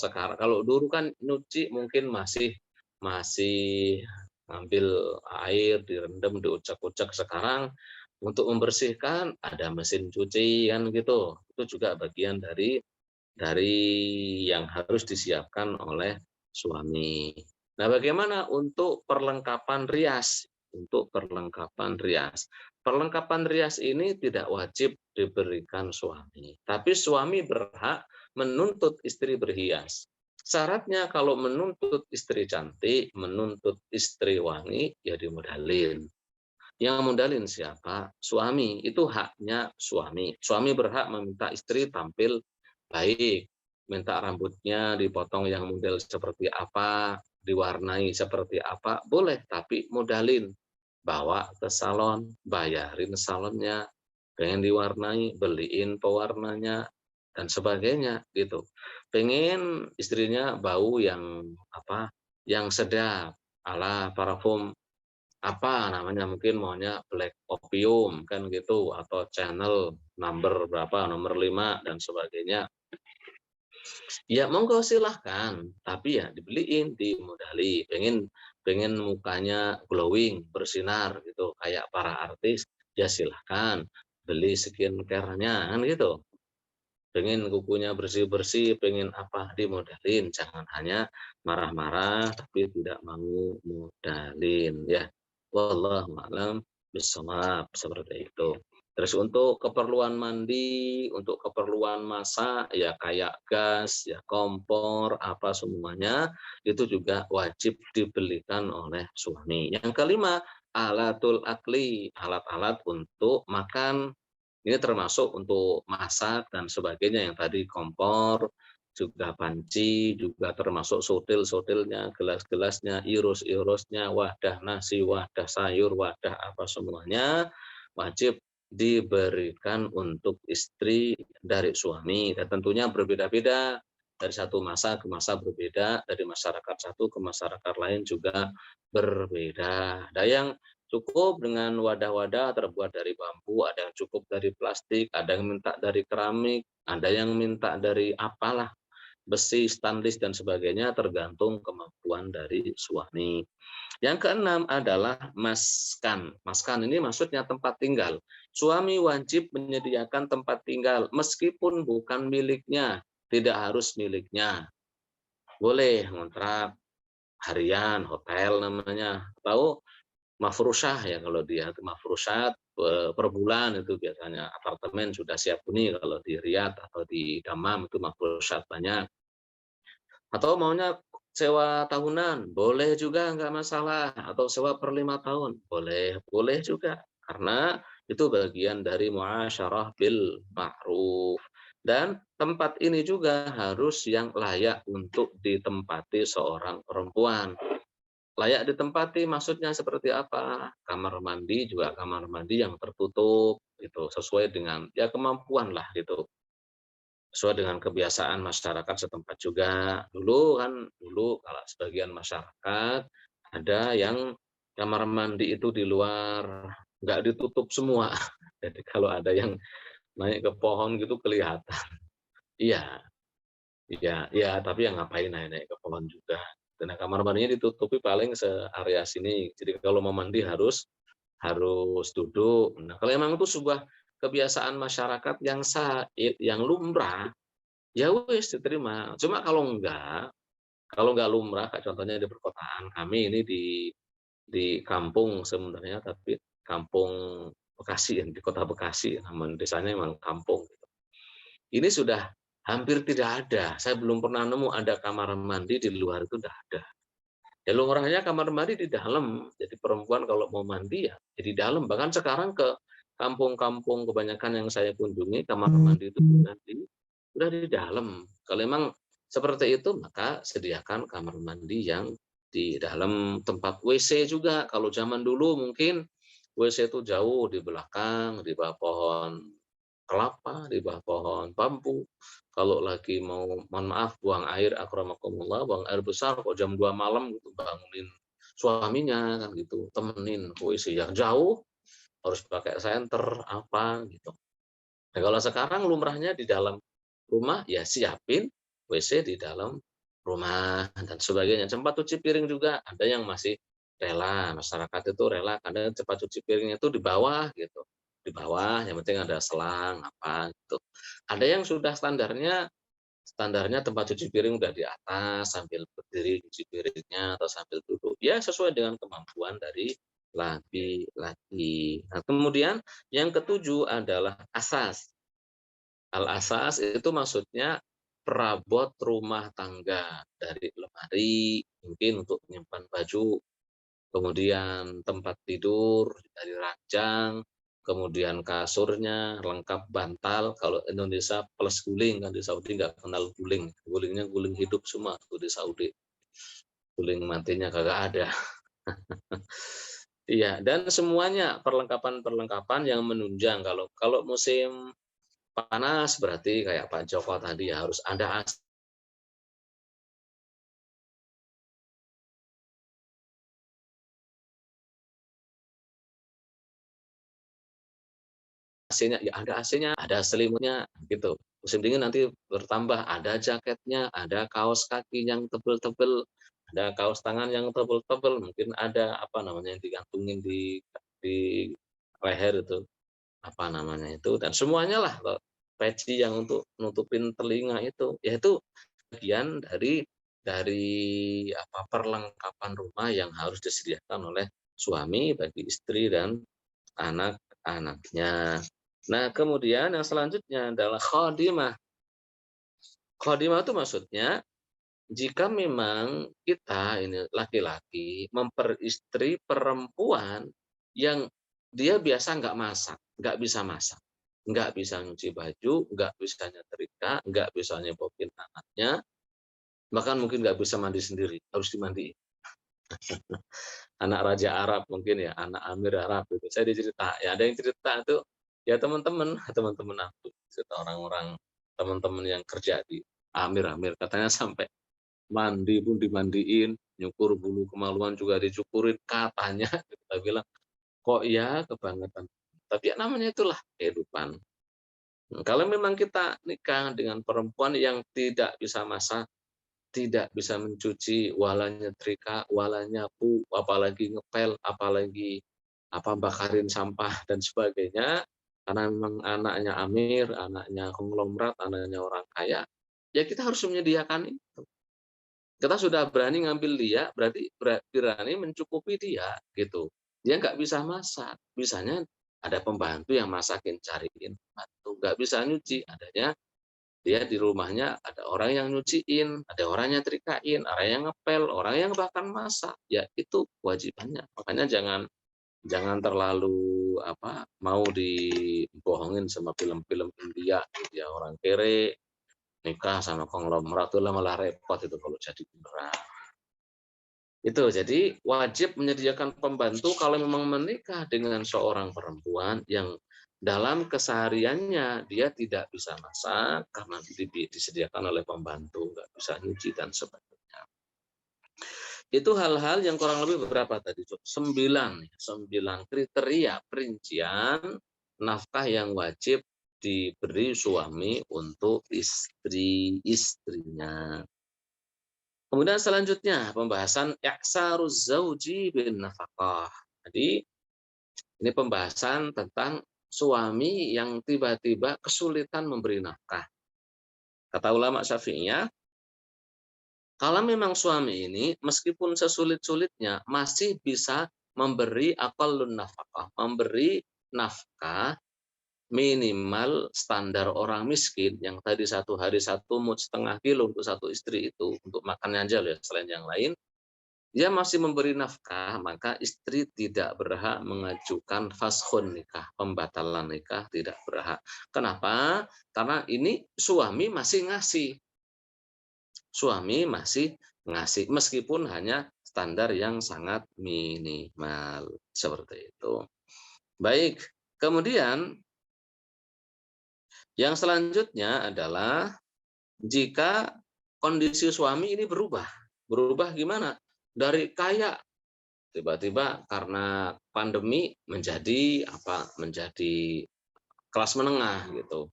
dulu kan nyuci mungkin masih masih ngambil air, direndam, diucek-ucek. Sekarang untuk membersihkan ada mesin cuci kan gitu. Itu juga bagian dari yang harus disiapkan oleh suami. Nah, bagaimana untuk perlengkapan rias? Untuk perlengkapan rias. Perlengkapan rias ini tidak wajib diberikan suami, tapi suami berhak menuntut istri berhias. Syaratnya kalau menuntut istri cantik, menuntut istri wangi, ya dimodalin. Yang modalin siapa? Suami. Itu haknya suami. Suami berhak meminta istri tampil baik. Minta rambutnya dipotong yang model seperti apa, diwarnai seperti apa, boleh, tapi modalin. Bawa ke salon, bayarin salonnya, pengen diwarnai, beliin pewarnanya, dan sebagainya, gitu. Pengen istrinya bau yang apa, yang sedap, ala parfum apa namanya, mungkin maunya black opium kan gitu, atau Chanel number berapa, nomor 5 dan sebagainya. Ya monggo silahkan, tapi ya dibeliin, dimodali. Pengen pengen mukanya glowing, bersinar gitu kayak para artis, ya silahkan beli skincare-nya kan gitu. Pengen kukunya bersih-bersih, pengen apa, dimodalin. Jangan hanya marah-marah tapi tidak mau modalin ya. Wallahu a'lam bishawab, seperti itu. Terus untuk keperluan mandi, untuk keperluan masak, ya kayak gas, ya kompor, apa semuanya, itu juga wajib dibelikan oleh suami. Yang kelima, alatul akli, alat-alat untuk makan. Ini termasuk untuk masak dan sebagainya yang tadi kompor, juga panci, juga termasuk sotil-sotilnya, gelas-gelasnya, irus-irusnya, wadah nasi, wadah sayur, wadah apa semuanya wajib diberikan untuk istri dari suami. Dan tentunya berbeda-beda dari satu masa ke masa berbeda, dari masyarakat satu ke masyarakat lain juga berbeda. Ada yang cukup dengan wadah-wadah terbuat dari bambu, ada yang cukup dari plastik, ada yang minta dari keramik, ada yang minta dari apalah, besi, stainless dan sebagainya tergantung kemampuan dari suami. Yang keenam adalah maskan. Maskan ini maksudnya tempat tinggal. Suami wajib menyediakan tempat tinggal meskipun bukan miliknya, tidak harus miliknya. Boleh ngontrak harian, hotel namanya, atau mafrusah ya kalau dia itu mafrusat per bulan itu biasanya apartemen sudah siap huni kalau di Riyadh atau di Dammam itu mafrusat banyak. Atau maunya sewa tahunan, boleh juga nggak masalah, atau sewa per 5 tahun, boleh boleh juga. Karena itu bagian dari muasyarah bil ma'ruf. Dan tempat ini juga harus yang layak untuk ditempati seorang perempuan. Layak ditempati maksudnya seperti apa? Kamar mandi juga kamar mandi yang tertutup gitu, sesuai dengan ya kemampuan lah gitu. Sesuai dengan kebiasaan masyarakat setempat juga. Dulu kalau sebagian masyarakat ada yang kamar mandi itu di luar, nggak ditutup semua. Jadi kalau ada yang naik ke pohon gitu kelihatan. Iya, iya, iya, tapi yang ngapain naik-naik ke pohon juga. Dan kamar mandinya ditutupi paling searea sini. Jadi kalau mau mandi harus harus duduk. Nah, kalau emang itu sebuah kebiasaan masyarakat yang said, yang lumrah, ya wis diterima. Cuma kalau enggak lumrah, kayak contohnya di perkotaan kami ini di kampung sebenarnya, tapi kampung Bekasi, di kota Bekasi, nama desanya memang kampung. Ini sudah hampir tidak ada. Saya belum pernah nemu ada kamar mandi di luar itu tidak ada. Ya lumrahnya kamar mandi di dalam. Jadi perempuan kalau mau mandi ya di dalam. Bahkan sekarang ke kampung-kampung kebanyakan yang saya kunjungi kamar mandi itu sudah di dalam. Kalau memang seperti itu maka sediakan kamar mandi yang di dalam tempat WC juga. Kalau zaman dulu mungkin WC itu jauh di belakang, di bawah pohon kelapa, di bawah pohon bambu. Kalau lagi mau, mohon maaf, buang air, akramakumullah, buang air besar, kok jam 2 malam gitu, bangunin suaminya kan gitu, temenin ke WC yang jauh, harus pakai senter, apa gitu. Nah, kalau sekarang lumrahnya di dalam rumah, ya siapin WC di dalam rumah dan sebagainya. Tempat cuci piring juga ada yang masih rela, masyarakat itu rela kadang tempat cuci piringnya itu di bawah gitu. Di bawah yang penting ada selang apa gitu. Ada yang sudah standarnya standarnya tempat cuci piring udah di atas sambil berdiri cuci piringnya atau sambil duduk. Ya sesuai dengan kemampuan dari laki-laki. Nah, kemudian yang ketujuh adalah asas. Al-asas itu maksudnya perabot rumah tangga, dari lemari, mungkin untuk menyimpan baju, kemudian tempat tidur, dari ranjang, kemudian kasurnya lengkap, bantal. Kalau Indonesia plus guling, kan di Saudi nggak kenal guling. Gulingnya guling hidup semua tuh di Saudi. Guling matinya kagak ada. Iya, dan semuanya perlengkapan-perlengkapan yang menunjang. Kalau kalau musim panas berarti kayak Pak Joko tadi ya harus ada AC-nya, ya ada AC-nya, ada selimutnya, gitu. Musim dingin nanti bertambah, ada jaketnya, ada kaos kaki yang tebel-tebel, ada kaos tangan yang tebel-tebel, mungkin ada apa namanya yang digantungin di leher itu, apa namanya itu, dan semuanya lah, peci yang untuk nutupin telinga itu, ya itu bagian dari apa perlengkapan rumah yang harus disediakan oleh suami bagi istri dan anak-anaknya. Nah, kemudian yang selanjutnya adalah khodimah. Khodimah itu maksudnya jika memang kita ini laki-laki memperistri perempuan yang dia biasa nggak masak, nggak bisa masak, nggak bisa nyuci baju, nggak bisa nyetrika, nggak bisa nyebokin anaknya, bahkan mungkin nggak bisa mandi sendiri, harus dimandiin. Anak raja Arab mungkin ya, anak amir Arab gitu. Saya dicerita, ya ada yang cerita itu, ya teman-teman teman-teman aku, cerita orang-orang teman-teman yang kerja di amir-amir, katanya sampai mandi pun dimandiin, nyukur bulu kemaluan juga dicukurin, katanya kita bilang, "Kok ya kebangetan." Tapi ya namanya itulah kehidupan. Kalau memang kita nikah dengan perempuan yang tidak bisa masak, tidak bisa mencuci, wala nyetrika, wala nyapu, apalagi ngepel, apalagi apa bakarin sampah dan sebagainya, karena memang anaknya amir, anaknya konglomerat, anaknya orang kaya, ya kita harus menyediakan itu. Kita sudah berani ngambil dia, berarti berani mencukupi dia, gitu. Dia nggak bisa masak, bisanya ada pembantu yang masakin, cariin pembantu, nggak bisa nyuci, adanya dia di rumahnya ada orang yang nyuciin, ada orang yang nyetrikain, orang yang ngepel, orang yang bahkan masak. Ya itu kewajibannya. Makanya jangan jangan terlalu apa mau dibohongin sama film-film India gitu ya, orang kere nikah sama konglomerat itu malah repot itu kalau jadi beneran. Itu jadi wajib menyediakan pembantu kalau memang menikah dengan seorang perempuan yang dalam kesehariannya dia tidak bisa masak karena disediakan oleh pembantu, nggak bisa nyuci dan sebagainya. Itu hal-hal yang kurang lebih beberapa tadi, Cuk? 9 kriteria perincian nafkah yang wajib diberi suami untuk istri-istrinya. Kemudian selanjutnya pembahasan i'saruz zauji bin nafaqah. Jadi ini pembahasan tentang suami yang tiba-tiba kesulitan memberi nafkah. Kata ulama Syafi'iyah, kalau memang suami ini meskipun sesulit-sulitnya masih bisa memberi aqallun nafaqah, memberi nafkah minimal standar orang miskin yang tadi 1 hari 1,5 kilo untuk 1 istri itu, untuk makannya aja loh ya, selain yang lain, dia masih memberi nafkah, maka istri tidak berhak mengajukan fashun nikah, pembatalan nikah tidak berhak. Kenapa? Karena ini suami masih ngasih. Suami masih ngasih, meskipun hanya standar yang sangat minimal. Seperti itu. Baik, kemudian yang selanjutnya adalah jika kondisi suami ini berubah. Berubah gimana? Dari kaya tiba-tiba karena pandemi menjadi apa? Menjadi kelas menengah gitu.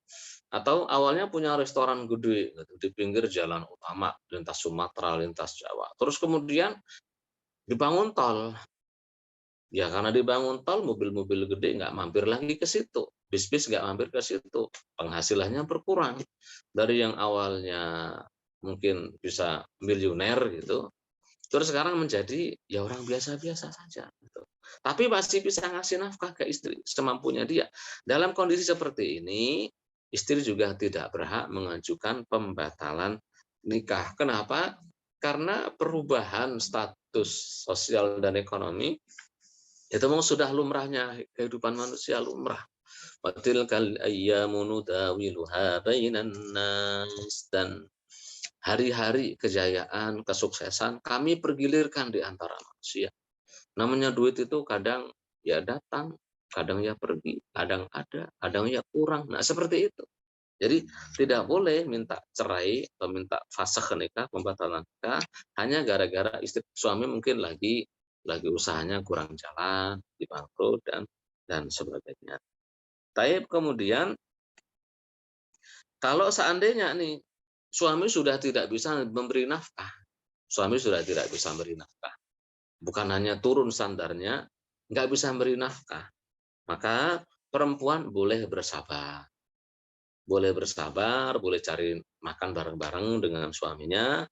Atau awalnya punya restoran gede gitu, di pinggir jalan utama lintas Sumatera, lintas Jawa. Terus kemudian dibangun tol. Ya karena dibangun tol, mobil-mobil gede nggak mampir lagi ke situ. Bis-bis nggak mampir ke situ. Penghasilannya berkurang. Dari yang awalnya mungkin bisa miliuner gitu, terus sekarang menjadi ya orang biasa-biasa saja gitu. Tapi masih bisa ngasih nafkah ke istri semampunya dia. Dalam kondisi seperti ini, istri juga tidak berhak mengajukan pembatalan nikah. Kenapa? Karena perubahan status sosial dan ekonomi Itu memang sudah lumrahnya kehidupan manusia, lumrah. Wa tilkal ayyamu nudawiluha bainan nas, dan hari-hari kejayaan, kesuksesan kami pergilirkan di antara manusia. Namanya duit itu kadang ya datang, kadang ya pergi, kadang ada, kadang ya kurang. Nah, seperti itu. Jadi tidak boleh minta cerai atau minta fasakh nikah, pembatalan nikah hanya gara-gara istri suami mungkin lagi usahanya kurang jalan, dibangkrut dan sebagainya. Taib kemudian kalau seandainya nih suami sudah tidak bisa memberi nafkah, suami sudah tidak bisa memberi nafkah, bukan hanya turun standarnya, nggak bisa memberi nafkah, maka perempuan boleh bersabar, boleh cari makan bareng-bareng dengan suaminya.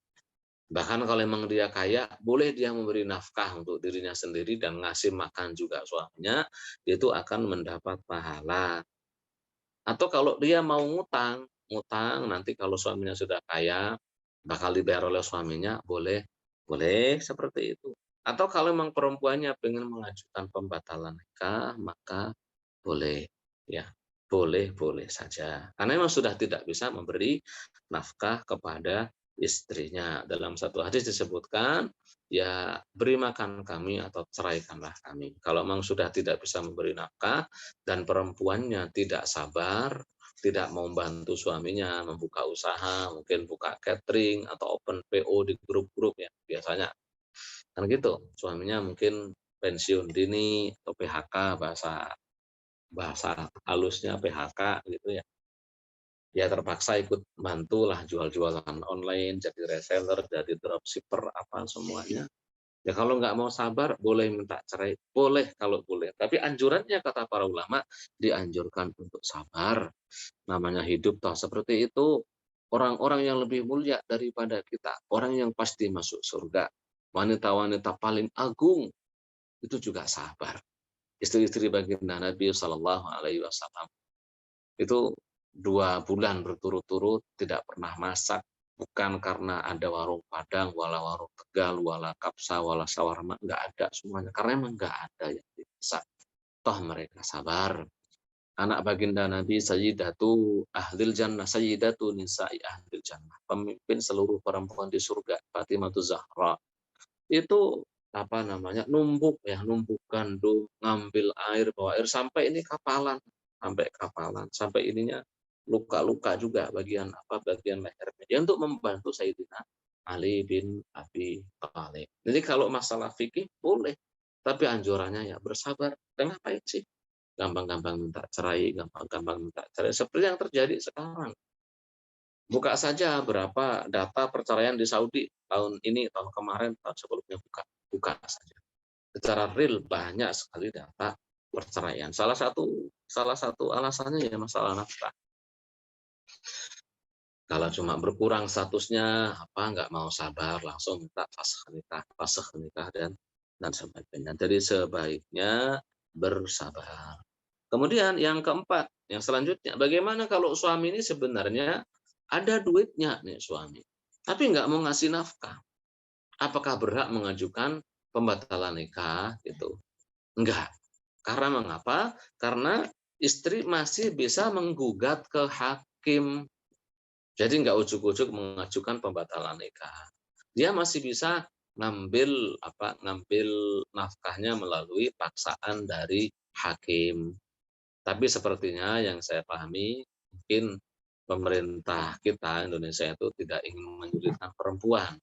Bahkan kalau memang dia kaya, boleh dia memberi nafkah untuk dirinya sendiri dan ngasih makan juga suaminya, itu akan mendapat pahala. Atau kalau dia mau ngutang, ngutang nanti kalau suaminya sudah kaya, bakal dibayar oleh suaminya, boleh boleh seperti itu. Atau kalau memang perempuannya pengen mengajukan pembatalan nikah, maka boleh, ya. Boleh-boleh saja. Karena memang sudah tidak bisa memberi nafkah kepada istrinya. Dalam satu hadis disebutkan, ya beri makan kami atau ceraikanlah kami. Kalau memang sudah tidak bisa memberi nafkah dan perempuannya tidak sabar, tidak mau membantu suaminya membuka usaha, mungkin buka catering atau open PO di grup-grup ya, biasanya kan gitu. Suaminya mungkin pensiun dini atau PHK, bahasa bahasa halusnya PHK gitu ya. Ya terpaksa ikut bantulah jual-jualan online, jadi reseller, jadi dropshipper, apa semuanya. Ya kalau nggak mau sabar, boleh minta cerai, boleh kalau boleh. Tapi anjurannya kata para ulama, dianjurkan untuk sabar. Namanya hidup toh seperti itu. Orang-orang yang lebih mulia daripada kita, orang yang pasti masuk surga, wanita-wanita paling agung, itu juga sabar. Istri-istri baginda Nabi Shallallahu Alaihi Wasallam itu 2 bulan berturut-turut tidak pernah masak, bukan karena ada warung Padang, wala warung Tegal, wala kapsa, wala sawarma, nggak ada semuanya. Karena emang nggak ada yang bisa. Toh mereka sabar. Anak baginda Nabi Sayyidatu Ahlil Jannah, Sayyidatu Nisa'i Ahlil Jannah. Pemimpin seluruh perempuan di surga, Fatimah Zahra. Itu apa namanya, numpuk gandum, ngambil air, bawa air sampai ini kapalan, sampai ininya luka-luka juga bagian lehernya. Ya untuk membantu Sayyidina Ali bin Abi Thalib. Jadi kalau masalah fikih boleh, tapi anjurannya ya bersabar. Dan ngapain sih? Gampang-gampang minta cerai, gampang-gampang minta cerai. Seperti yang terjadi sekarang. Buka saja berapa data perceraian di Saudi tahun ini, tahun kemarin, tahun sebelumnya, buka saja. Secara real banyak sekali data perceraian. Salah satu alasannya ya masalah nafkah. Kalau cuma berkurang statusnya, nggak mau sabar, langsung minta fasakh nikah dan sebagainya. Jadi sebaiknya bersabar. Kemudian yang keempat, yang selanjutnya, bagaimana kalau suami ini sebenarnya ada duitnya nih suami, tapi nggak mau ngasih nafkah. Apakah berhak mengajukan pembatalan nikah? Gitu. Enggak. Karena mengapa? Karena istri masih bisa menggugat ke hakim. Jadi nggak ujuk-ujuk mengajukan pembatalan nikah. Dia masih bisa ngambil nafkahnya melalui paksaan dari hakim. Tapi sepertinya yang saya pahami, mungkin pemerintah kita Indonesia itu tidak ingin menyulitkan perempuan.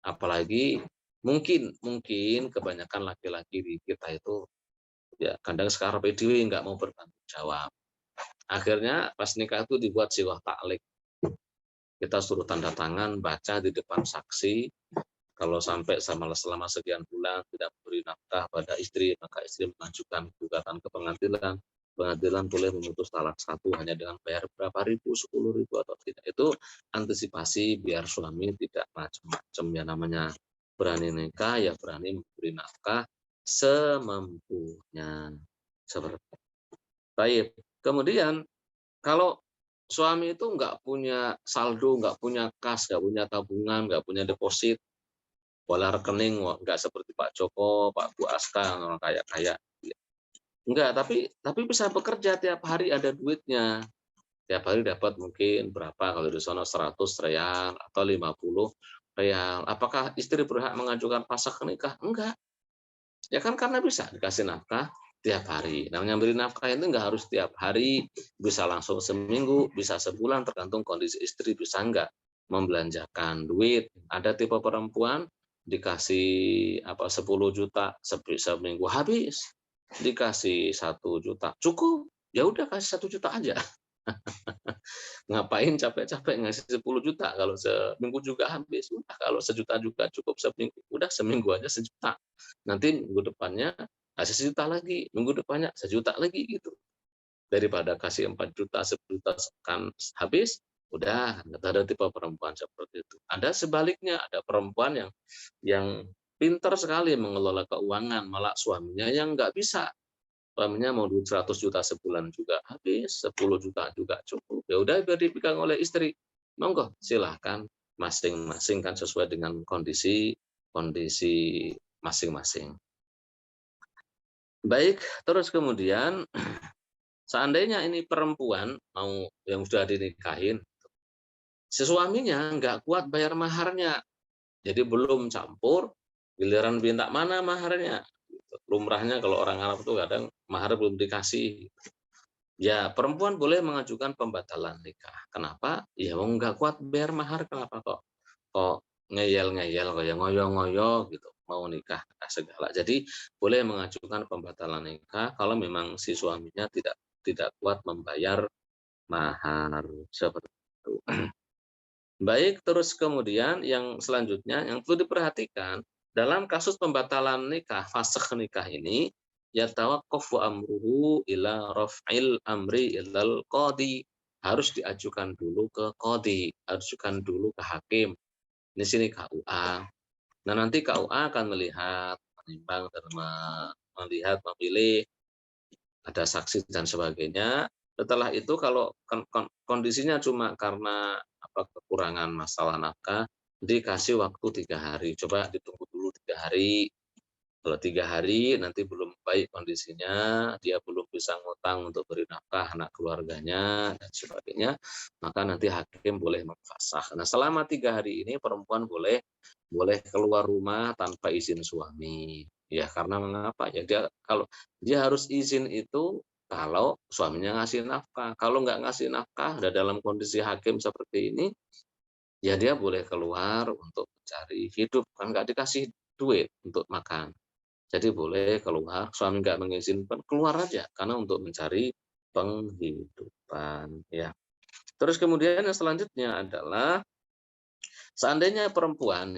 Apalagi mungkin mungkin kebanyakan laki-laki di kita itu ya kadang sekarang PDW nggak mau bertanggung jawab. Akhirnya pas nikah itu dibuat siwah taklik. Kita suruh tanda tangan, baca di depan saksi, kalau sampai selama sekian bulan tidak memberi nafkah pada istri, maka istri mengajukan gugatan ke pengadilan. Pengadilan boleh memutus talak satu hanya dengan bayar berapa ribu, 10.000 atau tidak. Itu antisipasi biar suami tidak macam-macam, ya namanya berani nikah, ya berani memberi nafkah semampunya. Seperti itu. Baik. Kemudian kalau suami itu nggak punya saldo, nggak punya kas, nggak punya tabungan, nggak punya deposit, Pola rekening nggak seperti Pak Joko, Pak Bu Aska, orang kaya-kaya. Enggak, tapi bisa bekerja tiap hari ada duitnya. Tiap hari dapat mungkin berapa kalau di sono 100 real atau 50 real. Apakah istri berhak mengajukan fasakh nikah? Enggak. Ya kan karena bisa dikasih nafkah tiap hari. Nah, nyambil nafkah itu enggak harus tiap hari, bisa langsung seminggu, bisa sebulan tergantung kondisi istri, bisa enggak membelanjakan duit. Ada tipe perempuan dikasih 10 juta seminggu habis, dikasih 1 juta cukup, ya udah kasih 1 juta aja. Ngapain capek-capek ngasih 10 juta kalau seminggu juga habis. Udah kalau sejuta juga cukup seminggu. Udah seminggu aja sejuta. Nanti minggu depannya kasih sejuta lagi, minggu depannya sejuta lagi gitu. Daripada kasih 4 juta, 10 juta kan habis, udah ada tipe perempuan seperti itu. Ada sebaliknya, ada perempuan yang pintar sekali mengelola keuangan, malah suaminya yang nggak bisa. Suaminya mau duit 100 juta sebulan juga habis, 10 juta juga cukup. Ya udah biar dipegang oleh istri. Monggo, silahkan masing-masing kan sesuai dengan kondisi kondisi masing-masing. Baik, terus kemudian seandainya ini perempuan mau yang sudah dinikahin, si suaminya nggak kuat bayar maharnya, jadi belum campur, giliran minta mana maharnya. Lumrahnya kalau orang Arab tuh kadang mahar belum dikasih. Ya, perempuan boleh mengajukan pembatalan nikah. Kenapa? Ya, wong nggak kuat bayar mahar, kenapa kok kok ngeyel-ngeyel, kayak ngoyo-ngoyo gitu, mau nikah segala. Jadi boleh mengajukan pembatalan nikah kalau memang si suaminya tidak tidak kuat membayar mahar, seperti itu. Baik, terus kemudian yang selanjutnya yang perlu diperhatikan, dalam kasus pembatalan nikah, fasakh nikah ini, yatawaqqafu amruhu ila raf'il amri ilal qadhi. Harus diajukan dulu ke qadhi, ajukan dulu ke hakim. Di sini KUA. Nah, nanti KUA akan melihat, menimbang dan melihat, memilih, ada saksi dan sebagainya. Setelah itu kalau kondisinya cuma karena kekurangan masalah nafkah, dikasih waktu 3 hari. Coba ditunggu dulu 3 hari. Kalau 3 hari nanti belum baik kondisinya, dia belum bisa ngutang untuk beri nafkah anak keluarganya dan sebagainya, maka nanti hakim boleh memfasakh. Nah, selama 3 hari ini perempuan boleh boleh keluar rumah tanpa izin suami. Ya karena mengapa? Ya kalau dia harus izin itu kalau suaminya ngasih nafkah. Kalau nggak ngasih nafkah, dan dalam kondisi hakim seperti ini, ya dia boleh keluar untuk mencari hidup, kan nggak dikasih duit untuk makan. Jadi boleh keluar, suami nggak mengizinkan, keluar aja, karena untuk mencari penghidupan. Ya. Terus kemudian yang selanjutnya adalah seandainya perempuan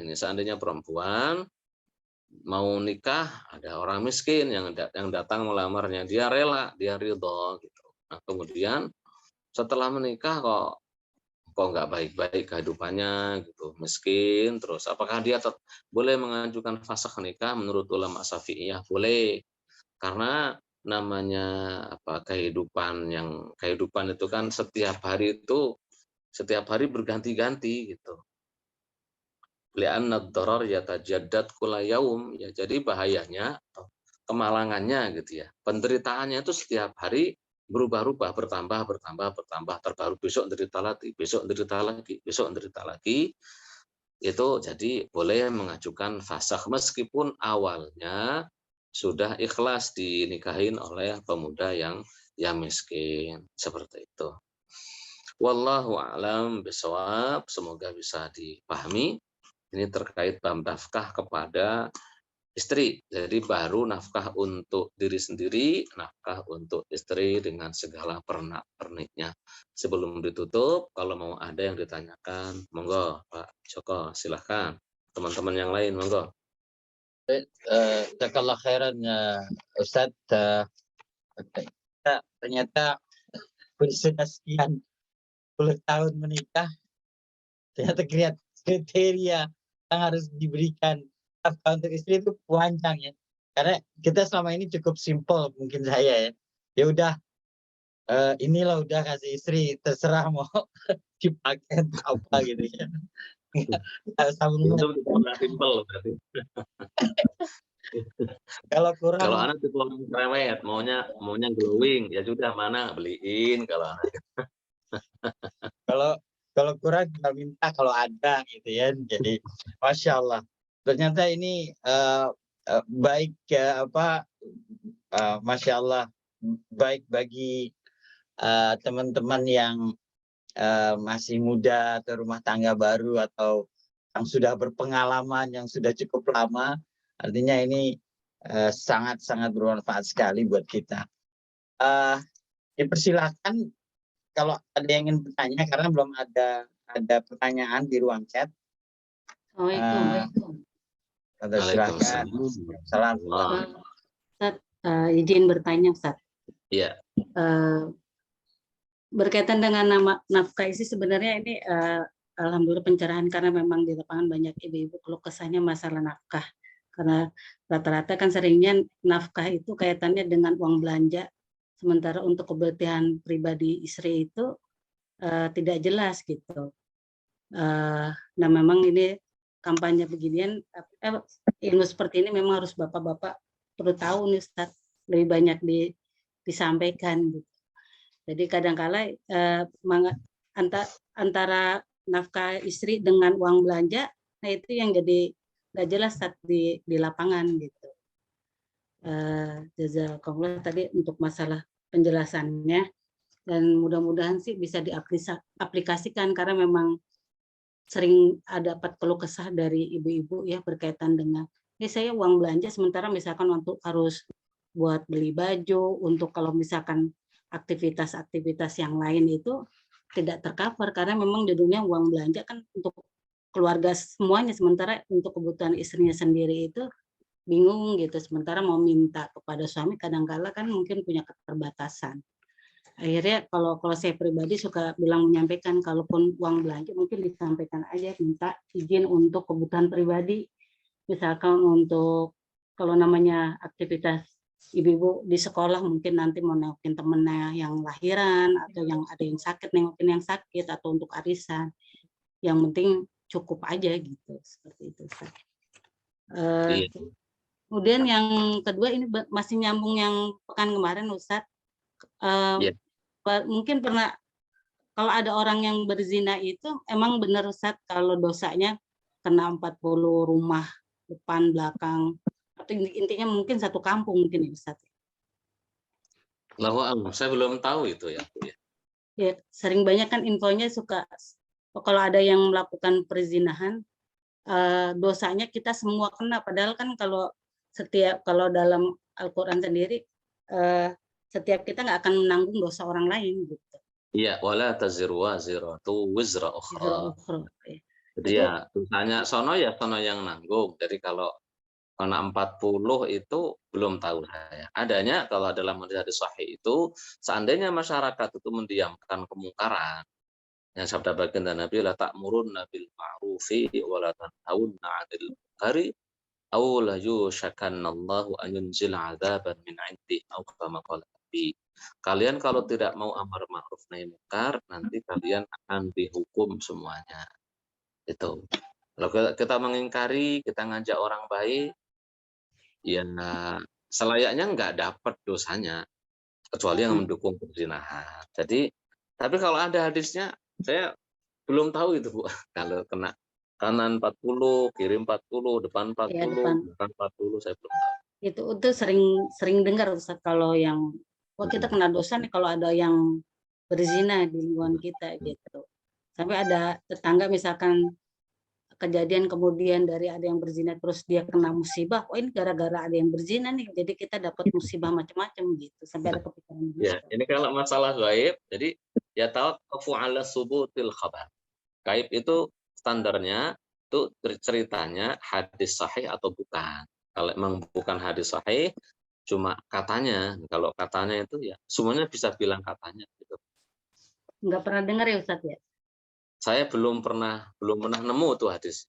mau nikah, ada orang miskin yang datang melamarnya, dia rela, dia ridho gitu. Nah, kemudian setelah menikah kok nggak baik-baik kehidupannya gitu, miskin terus. Apakah dia boleh mengajukan fasakh nikah? Menurut ulama Syafi'iyah boleh. Karena namanya kehidupan itu kan setiap hari berganti-ganti gitu. Li'anna ad-darar yatajaddad kulla yaum, ya jadi bahayanya kemalangannya gitu ya. Penderitaannya itu setiap hari berubah-ubah, bertambah, bertambah, bertambah, terbaru besok menderita lagi, besok menderita lagi, besok menderita lagi. Itu jadi boleh mengajukan fasakh meskipun awalnya sudah ikhlas dinikahin oleh pemuda yang miskin, seperti itu. Wallahu a'lam bishawab, semoga bisa dipahami. Ini terkait bab nafkah kepada istri. Jadi baru nafkah untuk diri sendiri, nafkah untuk istri dengan segala pernak-perniknya. Sebelum ditutup, kalau mau ada yang ditanyakan, monggo Pak Joko, silahkan. Teman-teman yang lain, monggo. Jazakallah khairan ya Ustaz. Ternyata sudah sekian puluh tahun menikah, ternyata kriteria yang harus diberikan nafkah untuk istri itu panjang ya. Karena kita selama ini cukup simpel mungkin saya ya. Ya udah, inilah udah kasih istri, terserah mau dipakai untuk apa gitu ya. Kalau sabun Itu mandi. kita udah simpel berarti. Kalau Kalau kurang anak tipe orang cerewet, maunya glowing, ya sudah mana beliin kalau anak. kalau kalau kurang tinggal minta kalau ada gitu ya. Jadi Masya Allah. Ternyata ini baik Masya Allah, baik bagi teman-teman yang masih muda atau rumah tangga baru atau yang sudah berpengalaman yang sudah cukup lama. Artinya ini sangat-sangat bermanfaat sekali buat kita. Dipersilakan kalau ada yang ingin bertanya karena belum ada pertanyaan di ruang chat. Assalamualaikum. Silakan. Salam. Ustaz, izin bertanya Ustaz. Iya. Berkaitan dengan nama nafkah isi sebenarnya ini alhamdulillah pencerahan karena memang di lapangan banyak ibu-ibu keluh kesahnya masalah nafkah. Karena rata-rata kan seringnya nafkah itu kaitannya dengan uang belanja. Sementara untuk kebutuhan pribadi istri itu tidak jelas gitu. Nah memang ini kampanye beginian, ilmu seperti ini memang harus bapak-bapak perlu tahu nih Ustaz, lebih banyak disampaikan gitu. Jadi kadang-kala antara nafkah istri dengan uang belanja, nah itu yang jadi nggak jelas saat di lapangan gitu. Jazakallah tadi untuk masalah penjelasannya, dan mudah-mudahan sih bisa diaplikasikan karena memang sering ada dapat keluh kesah dari ibu-ibu ya berkaitan dengan saya uang belanja sementara misalkan untuk harus buat beli baju, untuk kalau misalkan aktivitas-aktivitas yang lain itu tidak tercover karena memang judulnya uang belanja kan untuk keluarga semuanya, sementara untuk kebutuhan istrinya sendiri itu bingung gitu, sementara mau minta kepada suami kadang-kala kan mungkin punya keterbatasan. Akhirnya kalau saya pribadi suka menyampaikan kalaupun uang belanja mungkin disampaikan aja minta izin untuk kebutuhan pribadi, misalkan untuk kalau namanya aktivitas ibu-ibu di sekolah mungkin nanti mau nengokin temennya yang lahiran atau yang ada yang sakit nengokin yang sakit atau untuk arisan, yang penting cukup aja gitu seperti itu. Iya. Kemudian yang kedua ini masih nyambung yang pekan kemarin Ustadz. Iya. Mungkin pernah kalau ada orang yang berzina itu emang benar Ustaz kalau dosanya kena 40 rumah depan belakang atau intinya mungkin satu kampung mungkin ya Ustaz. Allahu a'lam, saya belum tahu itu ya. Ya, sering banyak kan infonya suka kalau ada yang melakukan perzinahan dosanya kita semua kena, padahal kan kalau dalam Al-Qur'an sendiri setiap kita nggak akan menanggung dosa orang lain gitu. Iya, wala taziru waziratu wizra ukhra. Jadi ya dosanya sono yang nanggung. Jadi kalau kena 40 itu belum tahu saya. Adanya kalau dalam hadis sahih itu seandainya masyarakat itu mendiamkan kemungkaran. Yang sabda baginda Nabi la ta'murunna bil ma'rufi wa la tanhauna 'anil munkari aw la yushakanallahu an yunzila 'adzaban min 'indi aw kama qala Nabi. Kalian kalau tidak mau amar ma'ruf nahi munkar, nanti kalian akan dihukum semuanya. Itu. Kalau kita mengingkari, kita ngajak orang baik, ya selayaknya nggak dapat dosanya, kecuali yang mendukung perzinahan. Jadi, tapi kalau ada hadisnya, saya belum tahu itu Bu. Kalau kena kanan 40, kiri 40, depan 40, belakang 40, saya belum tahu. Itu sering dengar Ustaz kalau yang kita kena dosa nih kalau ada yang berzina di lingkungan kita gitu. Sampai ada tetangga misalkan kejadian kemudian dari ada yang berzina terus dia kena musibah, oh ini gara-gara ada yang berzina nih, jadi kita dapat musibah macam-macam gitu, sampai ada kepikiran gitu. Ya, ini kalau masalah gaib, jadi ya tawaqqafu 'ala subutil khabar. Gaib itu standarnya itu ceritanya hadis sahih atau bukan. Kalau memang bukan hadis sahih, cuma katanya. Kalau katanya itu ya semuanya bisa bilang katanya gitu. Nggak pernah dengar ya Ustaz ya? Saya belum pernah nemu tuh hadis.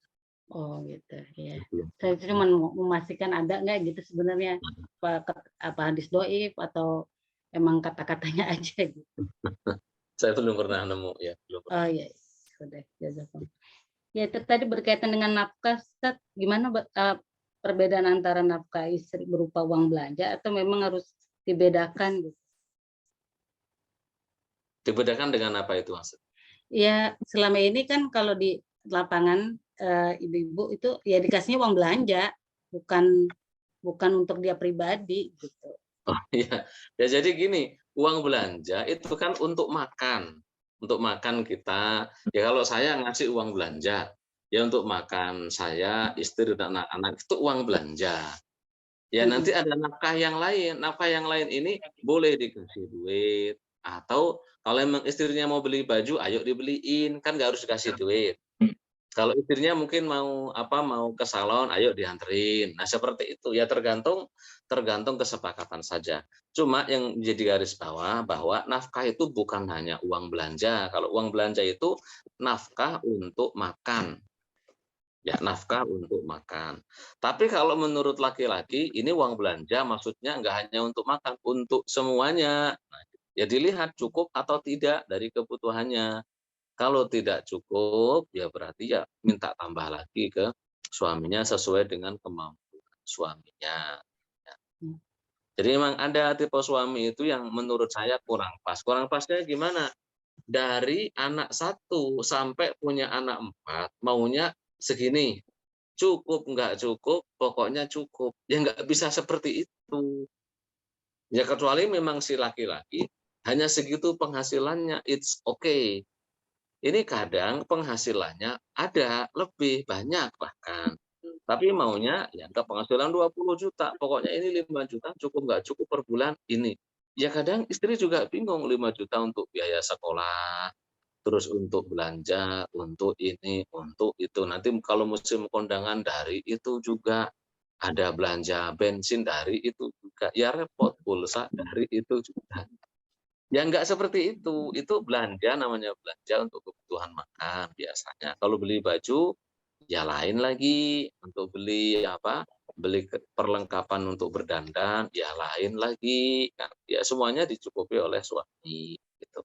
Oh gitu ya. Saya cuma memastikan ada nggak gitu sebenarnya apa hadis doif atau emang kata-katanya aja gitu. Saya belum pernah nemu ya. Belum pernah. Oh iya, sudah jazakallah. Ya itu tadi berkaitan dengan nafkah, Ustaz, gimana perbedaan antara nafkah istri berupa uang belanja atau memang harus dibedakan gitu? Dibedakan dengan apa itu maksud? Ya selama ini kan kalau di lapangan ibu-ibu itu ya dikasihnya uang belanja, bukan bukan untuk dia pribadi gitu. Oh iya, ya jadi gini, uang belanja itu kan untuk makan. Untuk makan kita, ya kalau saya ngasih uang belanja, ya untuk makan saya, istri, dan anak-anak itu uang belanja. Ya nanti Mhm. ada nafkah yang lain ini boleh dikasih duit, atau kalau emang istrinya mau beli baju, ayo dibeliin, kan nggak harus dikasih duit. Kalau istrinya mungkin mau apa, mau ke salon, ayo dianterin. Nah, seperti itu. Ya tergantung tergantung kesepakatan saja. Cuma yang jadi garis bawah bahwa nafkah itu bukan hanya uang belanja. Kalau uang belanja itu nafkah untuk makan. Ya, nafkah untuk makan. Tapi kalau menurut laki-laki, ini uang belanja maksudnya nggak hanya untuk makan, untuk semuanya. Nah, ya dilihat cukup atau tidak dari kebutuhannya. Kalau tidak cukup, ya berarti ya minta tambah lagi ke suaminya sesuai dengan kemampuan suaminya. Ya. Mmm. Jadi memang ada tipe suami itu yang menurut saya kurang pas. Kurang pasnya gimana? Dari anak satu sampai punya anak 4 maunya segini. Cukup, nggak cukup, pokoknya cukup. Ya nggak bisa seperti itu. Ya kecuali memang si laki-laki hanya segitu penghasilannya, it's okay. Ini kadang penghasilannya ada, lebih, banyak bahkan. Tapi maunya ya ke penghasilan 20 juta, pokoknya ini 5 juta cukup nggak cukup per bulan, ini. Ya kadang istri juga bingung, 5 juta untuk biaya sekolah, terus untuk belanja, untuk ini, untuk itu. Nanti kalau musim kondangan dari itu juga, ada belanja bensin dari itu juga, ya repot, pulsa dari itu juga. Ya nggak seperti itu belanja namanya belanja untuk kebutuhan makan biasanya. Kalau beli baju, ya lain lagi, untuk beli apa, beli perlengkapan untuk berdandan, ya lain lagi, kan. Ya semuanya dicukupi oleh suami, gitu.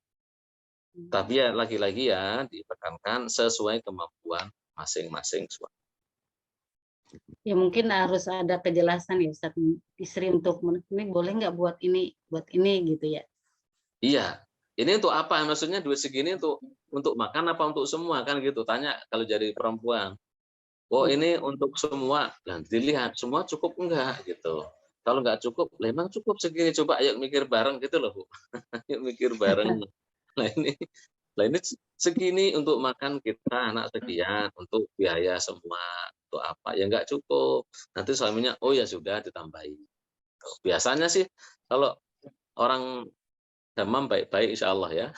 Tapi ya lagi-lagi ya ditekankan sesuai kemampuan masing-masing suami. Ya mungkin harus ada kejelasan ya Ustaz, istri untuk ini boleh nggak buat ini gitu ya? Iya, ini untuk apa? Maksudnya duit segini untuk makan apa untuk semua, kan gitu, tanya kalau jadi perempuan. Oh Mhm. ini untuk semua, dan dilihat semua cukup enggak gitu. Kalau nggak cukup, lah emang cukup segini, coba ayo mikir bareng gitu loh Bu, ayo mikir bareng. Nah ini segini untuk makan kita anak sekian, untuk biaya semua, untuk apa, ya nggak cukup. Nanti suaminya, "Oh ya sudah ditambahin." Biasanya sih kalau orang demam baik-baik insyaallah ya,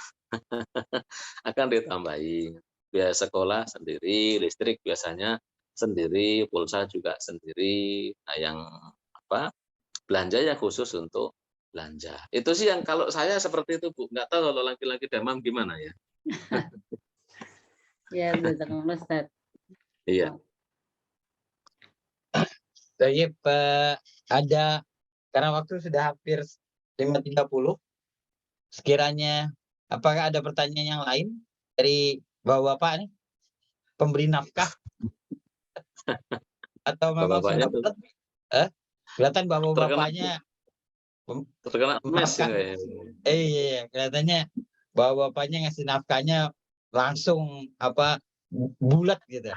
akan ditambahin. Biaya sekolah sendiri, listrik biasanya sendiri, pulsa juga sendiri. Nah yang apa, belanja ya khusus untuk belanja. Itu sih yang kalau saya seperti itu Bu, nggak tahu kalau laki-laki demam gimana ya? Ya jazakallah Ustaz. Iya. Oh, Jadi ada karena waktu sudah hampir 5.30, sekiranya apakah ada pertanyaan yang lain dari Bapak-bapak nih, pemberi nafkah atau memang Bapak-bapaknya sudah tuh eh, kelihatan terkena bapak-bapaknya terkena mes nafkah kayaknya. iya, iya, kelihatannya bapak-bapaknya ngasih nafkahnya langsung apa, bulat gitu,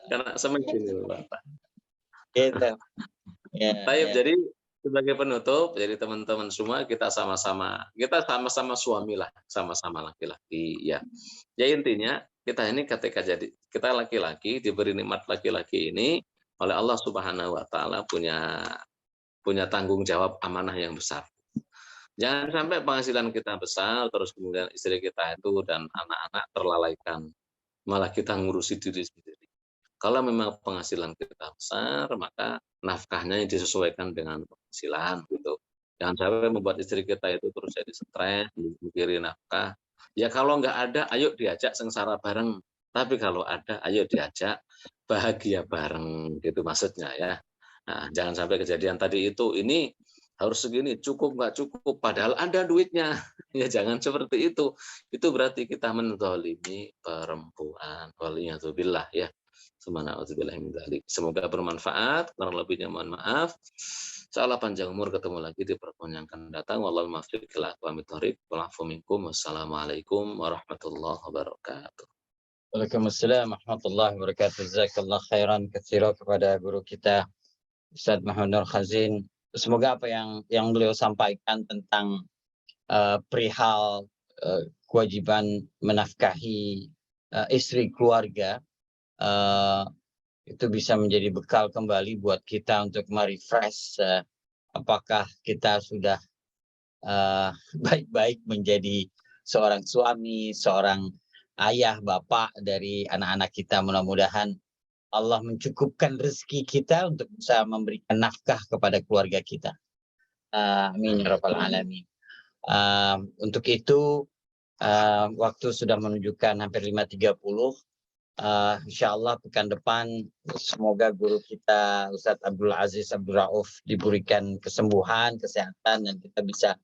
Kena semes ini Bapak. gitu. Ya, Baik, ya. jadi sebagai penutup, jadi teman-teman semua kita sama-sama suami lah, sama-sama laki-laki ya. Ya intinya kita ini ketika jadi kita laki-laki diberi nikmat laki-laki ini oleh Allah Subhanahu wa taala punya punya tanggung jawab amanah yang besar. Jangan sampai penghasilan kita besar terus kemudian istri kita itu dan anak-anak terlalaikan, malah kita ngurusi diri sendiri. Kalau memang penghasilan kita besar, maka nafkahnya yang disesuaikan dengan penghasilan gitu. Jangan sampai membuat istri kita itu terus jadi stres, mikirin nafkah. Ya kalau nggak ada, ayo diajak sengsara bareng. Tapi kalau ada, ayo diajak bahagia bareng, gitu maksudnya ya. Nah, jangan sampai kejadian tadi itu. Ini harus segini, cukup nggak cukup, padahal ada duitnya. Ya jangan seperti itu. Itu berarti kita menzalimi perempuan. Waliyadzubillah ya. Subhanallah min dzalik. Semoga bermanfaat, kurang lebihnya mohon maaf. Insyaallah panjang umur, ketemu lagi di pertemuan yang akan datang. Wallahul muwaffiq ila aqwamit thoriq. Wal 'afwu minkum. Wassalamualaikum warahmatullahi wabarakatuh. Waalaikumsalam warahmatullahi wabarakatuh. Jazakallah khairan katsira kepada guru kita Ustaz Muhammad Nur Khazin. Semoga apa yang beliau sampaikan tentang perihal kewajiban menafkahi istri keluarga itu bisa menjadi bekal kembali buat kita untuk merefresh apakah kita sudah baik-baik menjadi seorang suami, seorang ayah, bapak dari anak-anak kita. Mudah-mudahan Allah mencukupkan rezeki kita untuk bisa memberikan nafkah kepada keluarga kita. Amin ya rabbal alamin. Untuk itu waktu sudah menunjukkan hampir 5.30. Insyaallah pekan depan semoga guru kita Ustadz Abdul Aziz Abdul Rauf diberikan kesembuhan, kesehatan, dan kita bisa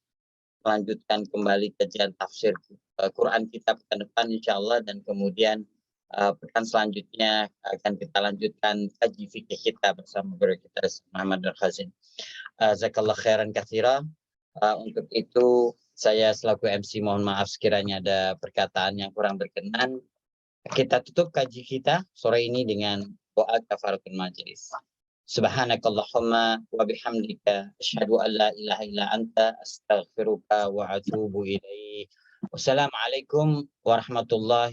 melanjutkan kembali kajian tafsir Quran kita pekan depan insyaallah, dan kemudian pekan selanjutnya akan kita lanjutkan kaji fikih kita bersama guru kita Muhammad Nur Khazin. Jazakallah khairan katsira. Untuk itu saya selaku MC mohon maaf sekiranya ada perkataan yang kurang berkenan. Kita tutup kaji kita sore ini dengan doa kafaratul majelis. Subhanakallahumma wa bihamdika asyhadu an la ilaha illa anta astaghfiruka wa atubu ilaik. Wassalamualaikum warahmatullahi